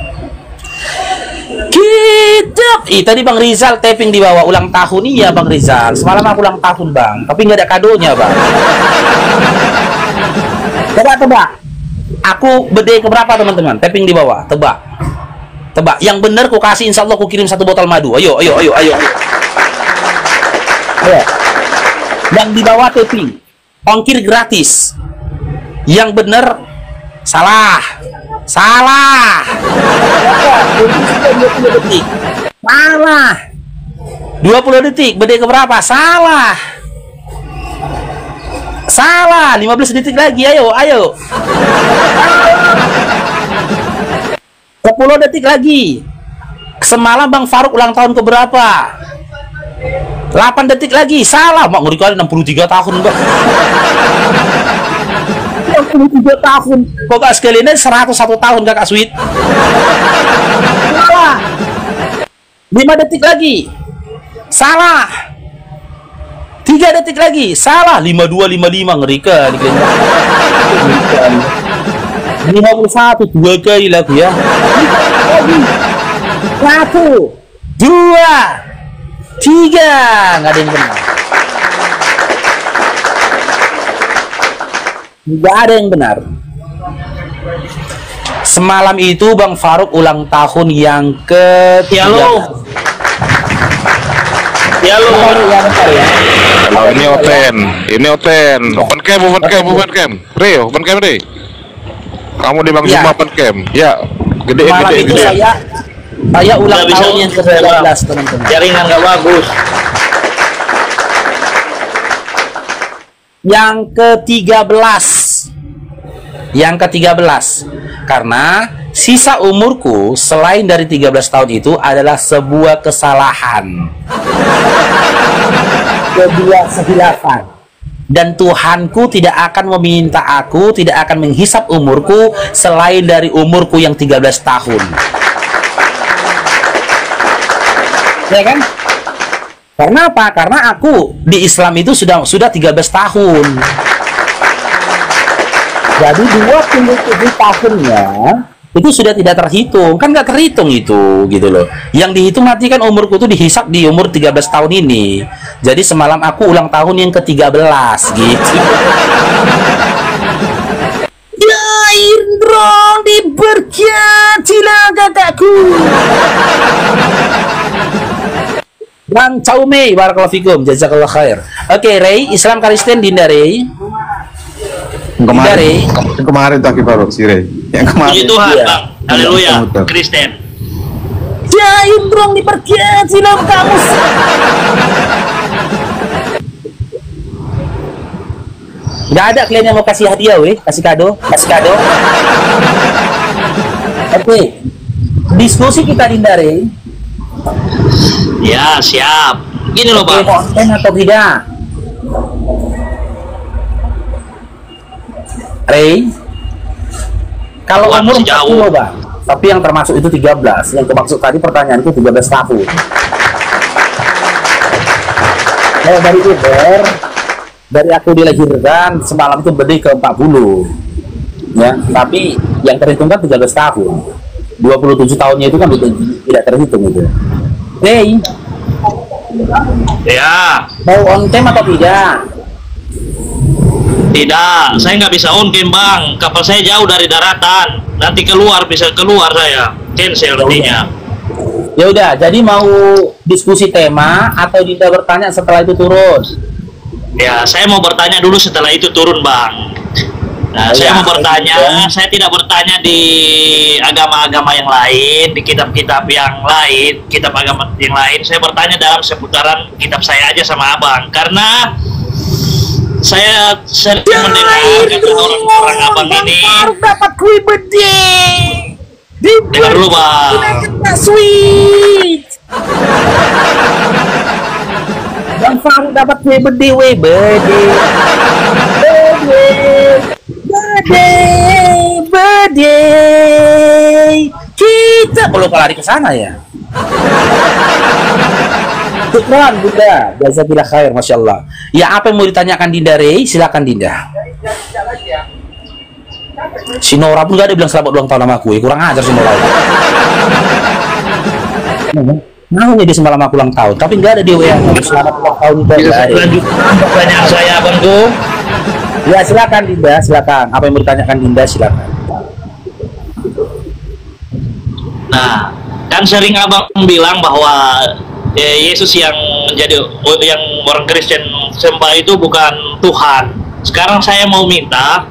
Tadi Bang Rizal tapping di bawah ulang tahun. Iya Bang Rizal, semalam aku ulang tahun Bang, tapi nggak ada kadonya Bang. Tebak. Aku bede keberapa teman-teman? Tapping di bawah, tebak. Yang bener ku kasih, insya Allah ku kirim 1 botol madu. Ayo. Yang di bawah tapping, ongkir gratis. Yang bener salah. 20 detik. Salah. 20 detik. Bede keberapa? Salah. 15 detik lagi. Ayo. 10 detik lagi. Semalam Bang Faruk ulang tahun keberapa? 8 detik lagi. Salah. Mak ngeri kali 63 tahun Bang. 63 tahun. Kok gak sekalian 101 tahun Kakak Sweet. Salah. 5 detik lagi. Salah. 3 detik lagi. Salah. 52, 55. Ngeri kali. 51. 2 kali lagu ya. 1, 2, 3. Nggak ada yang benar. Nggak ada yang benar. Semalam itu Bang Faruk ulang tahun yang ke-3. Ya lo. Kalau ini Oten. Open cam. Rio, open cam deh. Kamu di Bang Zuma open cam. Ya, gede. Saya ulang tahun yang ke-13 teman-teman. Jaringan nggak bagus. Yang ke-13 karena sisa umurku selain dari 13 tahun itu adalah sebuah kesalahan, kedua kehilafan, dan Tuhanku tidak akan meminta aku, tidak akan menghisap umurku selain dari umurku yang 13 tahun, ya kan? Karena apa? Karena aku di Islam itu sudah 13 tahun. Jadi 27 tahunnya itu sudah tidak terhitung. Kan nggak terhitung itu, gitu loh. Yang dihitung nanti kan umurku itu dihisap di umur 13 tahun ini. Jadi semalam aku ulang tahun yang ke-13 gitu. Ya Indro diberkatilah kakakku. Bang Caumei, barakallahu fikum, jazakallah khair. Oke, Ray, Islam Kristen Dinda Ray. Kemarin tuh Aki Faruk si Ray. Yang kemarin. Puji Tuhan, Bang. Haleluya. Kristen. Kerjain dong diperkiat dalam kamus. Nggak ada klien yang mau kasih hadiah, weh, kasih kado. Oke, diskusi kita hindari. Ya, siap. Gini loh, Bang. Konten atau tidak? Ray, kalau Bukan, umur masih jauh. 40, Bang. Tapi yang termasuk itu 13. Yang termasuk tadi pertanyaanku 13 tahun. Kalau dari Uber, dari aku dilahirkan semalam itu berdiri ke 40. Ya, tapi yang terhitung kan 13 tahun. 27 tahunnya itu kan tidak terhitung itu. Hey, Ya, mau on time atau tidak? tidak. Saya nggak bisa on cam, Bang. Kapal saya jauh dari daratan. Nanti bisa keluar saya. Cancel nantinya. Ya udah, jadi mau diskusi tema atau Dinda bertanya setelah itu turun? Ya, saya mau bertanya dulu setelah itu turun, Bang. Nah, saya mau bertanya, saya tidak bertanya di agama-agama yang lain, di kitab-kitab yang lain, kitab agama yang lain. Saya bertanya dalam seputaran kitab saya aja sama Abang, karena saya sering mendengar kata orang-orang Abang ini. Dapat kue bede. Dengar dulu, Bang. Sweet. Bang Faruk dapat kue bede, bede. Kita perlu lari ke sana ya. Syukran Bunda, jazakallah khair, masya Allah. Ya, apa yang mau ditanyakan Dinda Rey? Silakan Dinda. Si Nora pun gak ada bilang selamat ulang tahun sama aku, kurang ajar si Nora. Namanya dia semalam aku ulang tahun, tapi nggak ada dia yang selamat ulang tahun itu. Lanjutkan pertanyaan saya, Bangku. Ya silakan Dinda, silakan. Apa yang mau ditanyakan Dinda, silakan. Nah, kan sering Abang bilang bahwa Yesus yang orang Kristen sembah itu bukan Tuhan. Sekarang saya mau minta,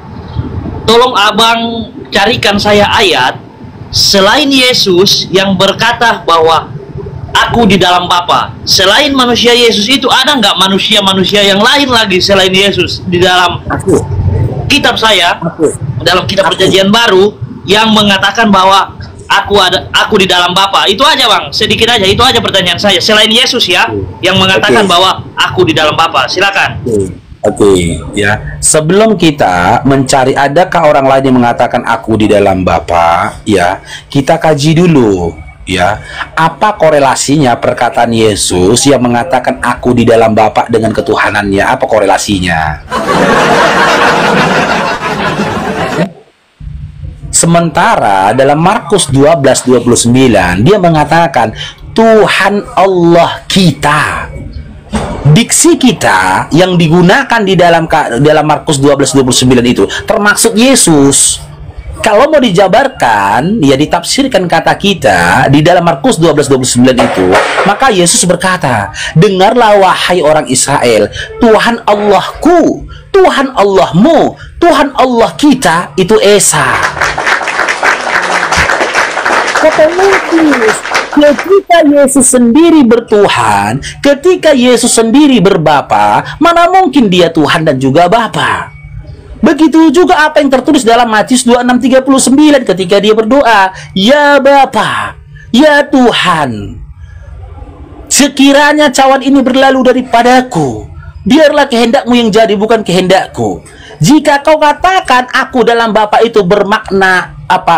tolong Abang carikan saya ayat selain Yesus yang berkata bahwa aku di dalam Bapa. Selain manusia Yesus itu, ada nggak manusia-manusia yang lain lagi selain Yesus di dalam kitab saya, dalam kitab Perjanjian Baru, yang mengatakan bahwa aku di dalam Bapa? Itu aja, Bang, sedikit aja. Itu aja pertanyaan saya. Selain Yesus ya, yang mengatakan bahwa aku di dalam Bapa. Silakan. Oke, ya. Sebelum kita mencari adakah orang lain yang mengatakan aku di dalam Bapa, ya, kita kaji dulu, ya. Apa korelasinya perkataan Yesus yang mengatakan aku di dalam Bapa dengan ketuhanannya? Apa korelasinya? Sementara dalam Markus 12:29 dia mengatakan Tuhan Allah kita. Diksi kita yang digunakan di dalam Markus 12:29 itu termasuk Yesus. Kalau mau dijabarkan, ya ditafsirkan kata kita di dalam Markus 12:29 itu, maka Yesus berkata, dengarlah wahai orang Israel, Tuhan Allahku, Tuhan Allahmu, Tuhan Allah kita itu Esa. Kata Yesus, ketika Yesus sendiri bertuhan, ketika Yesus sendiri berbapa, mana mungkin dia Tuhan dan juga Bapa? Begitu juga apa yang tertulis dalam Matius 26:39 ketika dia berdoa, ya Bapa, ya Tuhan, sekiranya cawan ini berlalu daripadaku, biarlah kehendakmu yang jadi, bukan kehendakku. Jika kau katakan aku dalam Bapa itu bermakna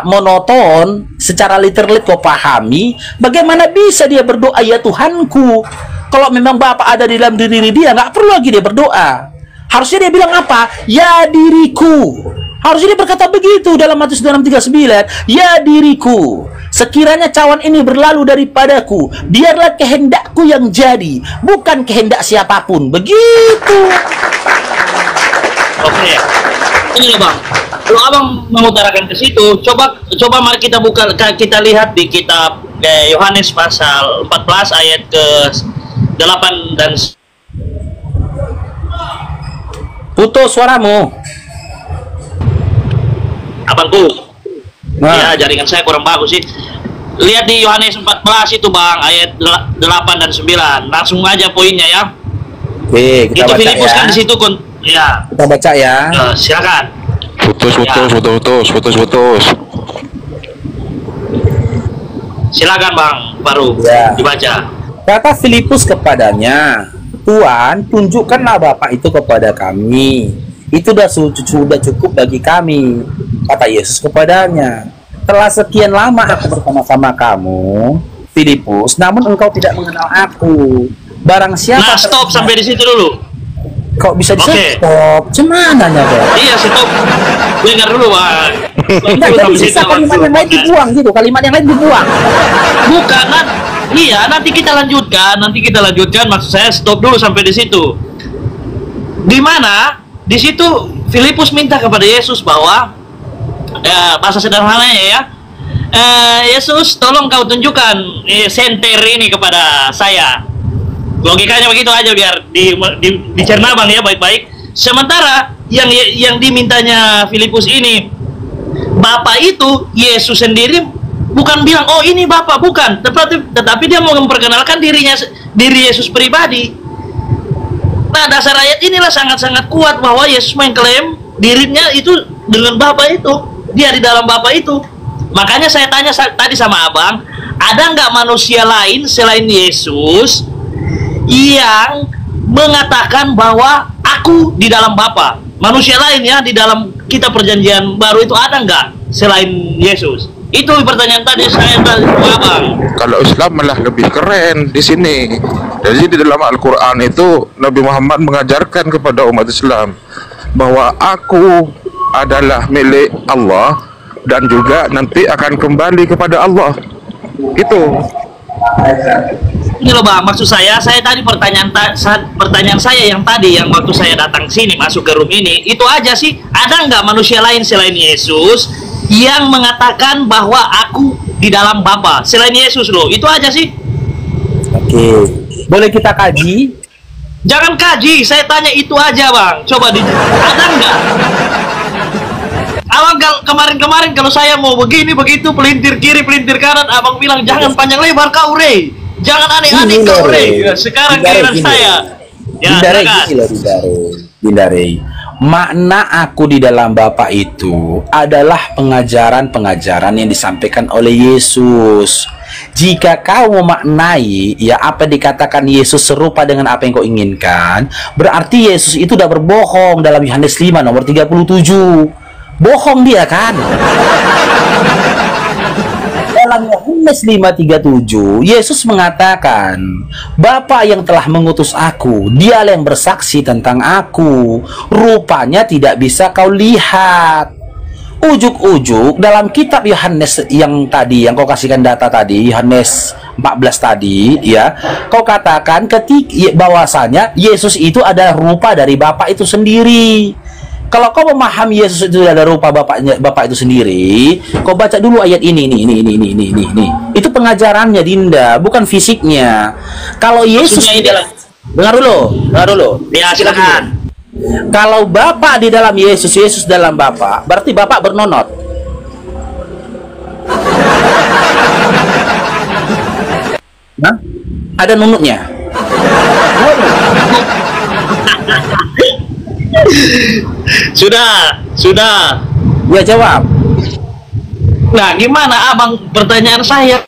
monoton, secara literal kau pahami, bagaimana bisa dia berdoa ya Tuhanku? Kalau memang Bapa ada di dalam diri dia, nggak perlu lagi dia berdoa. Harusnya dia bilang apa? Ya diriku. Harusnya dia berkata begitu dalam Matius 26:39. Ya diriku, sekiranya cawan ini berlalu daripadaku, biarlah kehendakku yang jadi, bukan kehendak siapapun. Begitu. Oke, ini loh, Bang. Kalau Abang mengutarakan ke situ, coba mari kita buka, kita lihat di kitab Yohanes pasal 14 ayat ke 8 dan putus suaramu. Abangku. Nah. Ya, jaringan saya kurang bagus sih. lihat di Yohanes 14 itu Bang, ayat 8 dan 9. Langsung aja poinnya ya. Oke, kita Itu baca Filipus ya. kan di situ ya. Kita baca ya. Silakan. Putus. Silakan Bang, baru Ya. dibaca. Kata Filipus kepadanya, Tuhan, tunjukkanlah Bapa itu kepada kami. Itu sudah cukup bagi kami. Kata Yesus kepadanya, telah sekian lama aku bersama-sama kamu, Filipus, namun engkau tidak mengenal aku. Barang siapa... Nah, stop sampai di situ dulu. Kok bisa di Oke. stop? Cuman aja, Bang. Iya, stop. Dengar dulu, Bang. Enggak, jadi sisa kalimat yang lain dibuang gitu. Kalimat yang lain dibuang. Bukan, iya, nanti kita lanjutkan. Maksud saya stop dulu sampai di situ. Di mana? Di situ Filipus minta kepada Yesus bahwa bahasa sederhananya ya, Yesus, tolong kau tunjukkan senter ini kepada saya. Logikanya begitu aja biar dicerna Bang ya baik-baik. Sementara yang dimintanya Filipus ini, Bapak itu Yesus sendiri bukan bilang oh ini Bapak, bukan, tetapi dia mau memperkenalkan diri Yesus pribadi. Nah, dasar ayat inilah sangat-sangat kuat bahwa Yesus mengklaim dirinya itu dengan Bapa itu, dia di dalam Bapa itu. Makanya saya tanya tadi sama Abang, ada nggak manusia lain selain Yesus yang mengatakan bahwa aku di dalam Bapa? Manusia lain ya di dalam kitab perjanjian baru itu ada nggak selain Yesus? Itu pertanyaan tadi saya tanya sama Abang. Kalau Islam malah lebih keren di sini. Jadi di dalam Al-Quran itu Nabi Muhammad mengajarkan kepada umat Islam bahwa aku adalah milik Allah dan juga nanti akan kembali kepada Allah. Gitu. Ini loh Bang, maksud saya tadi pertanyaan saya yang tadi yang waktu saya datang sini masuk ke room ini itu aja sih, ada nggak manusia lain selain Yesus yang mengatakan bahwa aku di dalam Bapa selain Yesus loh, itu aja sih. Oke, boleh kita kaji? Jangan kaji, saya tanya itu aja Bang. Coba ada nggak? Abang kemarin kalau saya mau begini begitu pelintir kiri pelintir kanan, Abang bilang jangan panjang lebar kau Rey, jangan aneh-aneh kau Rey. Sekarang giliran saya. Ya, Bindare. Makna aku di dalam Bapa itu adalah pengajaran-pengajaran yang disampaikan oleh Yesus. Jika kau memaknai ya apa dikatakan Yesus serupa dengan apa yang kau inginkan, berarti Yesus itu udah berbohong dalam Yohanes 5 nomor 37. Bohong dia kan. Dalam Yohanes 5:37 Yesus mengatakan, Bapa yang telah mengutus aku, dialah yang bersaksi tentang aku. Rupanya tidak bisa kau lihat. Ujuk-ujuk dalam kitab Yohanes yang tadi, yang kau kasihkan data tadi, Yohanes 14 tadi, ya, kau katakan bahwasanya Yesus itu adalah rupa dari Bapa itu sendiri. Kalau kau memahami Yesus itu adalah rupa Bapak itu sendiri, kau baca dulu ayat ini. Itu pengajarannya Dinda, bukan fisiknya. Kalau Yesus dengar dulu. Ya, silakan. Kalau Bapak di dalam Yesus, Yesus dalam Bapak, berarti Bapak bernonot. Nah, ada nunutnya. Sudah. Ya jawab. Nah, gimana Abang pertanyaan saya?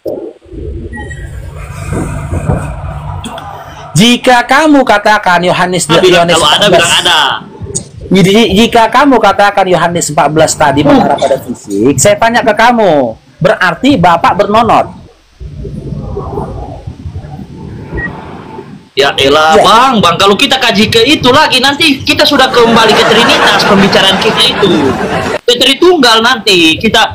Jika kamu katakan Yohanes 14, jika kamu katakan Yohanes 14 tadi mengarah pada fisik, saya tanya ke kamu, berarti Bapak bernonot. Ya elah ya. Bang, kalau kita kaji ke itu lagi nanti kita sudah kembali ke Trinitas pembicaraan kita itu. Ke Tritunggal nanti kita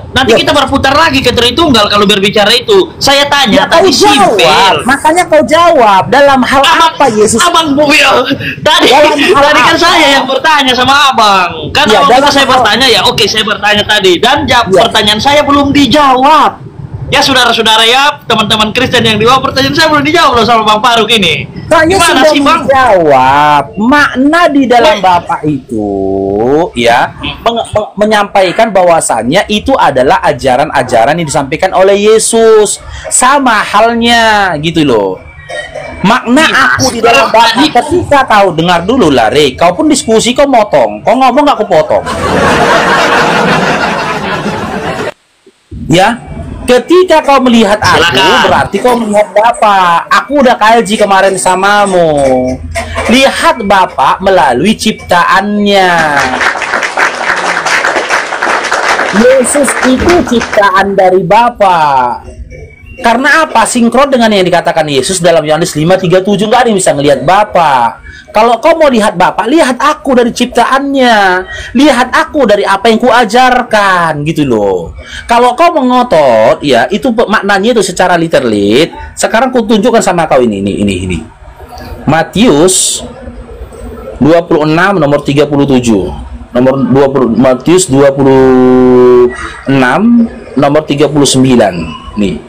berputar lagi ke Tritunggal kalau berbicara itu. Saya tanya tadi simpel. Makanya kau jawab dalam hal apa Yesus? Abang tadi kan saya yang bertanya sama Abang. Karena ya, saya bertanya ya, oke saya bertanya tadi dan pertanyaan saya belum dijawab. Ya saudara-saudara ya, teman-teman Kristen yang di bawah, pertanyaan saya belum dijawab loh sama Bang Faruk ini. Saya Gimana sudah sih, Bang? menjawab makna di dalam Bapak itu, ya, menyampaikan bahwasannya itu adalah ajaran-ajaran yang disampaikan oleh Yesus. Sama halnya, gitu loh. Makna aku di dalam Bapak, ketika kau dengar dulu lah, Rey, kau pun diskusi, kau motong, kau ngomong gak aku potong. Ya, ketika kau melihat aku, Silakan. berarti kau melihat Bapak. Aku udah kaji kemarin samamu. Lihat Bapak melalui ciptaannya. Yesus itu ciptaan dari Bapak. Karena apa? Sinkron dengan yang dikatakan Yesus dalam Yohanes 5:37, nggak ada yang bisa ngelihat Bapak. Kalau kau mau lihat Bapak, lihat aku dari ciptaannya. Lihat aku dari apa yang kuajarkan, gitu loh. Kalau kau mengotot, ya, itu maknanya itu secara literal. Sekarang ku tunjukkan sama kau ini. Matius 26 nomor 37. Matius 26 nomor 39. Nih.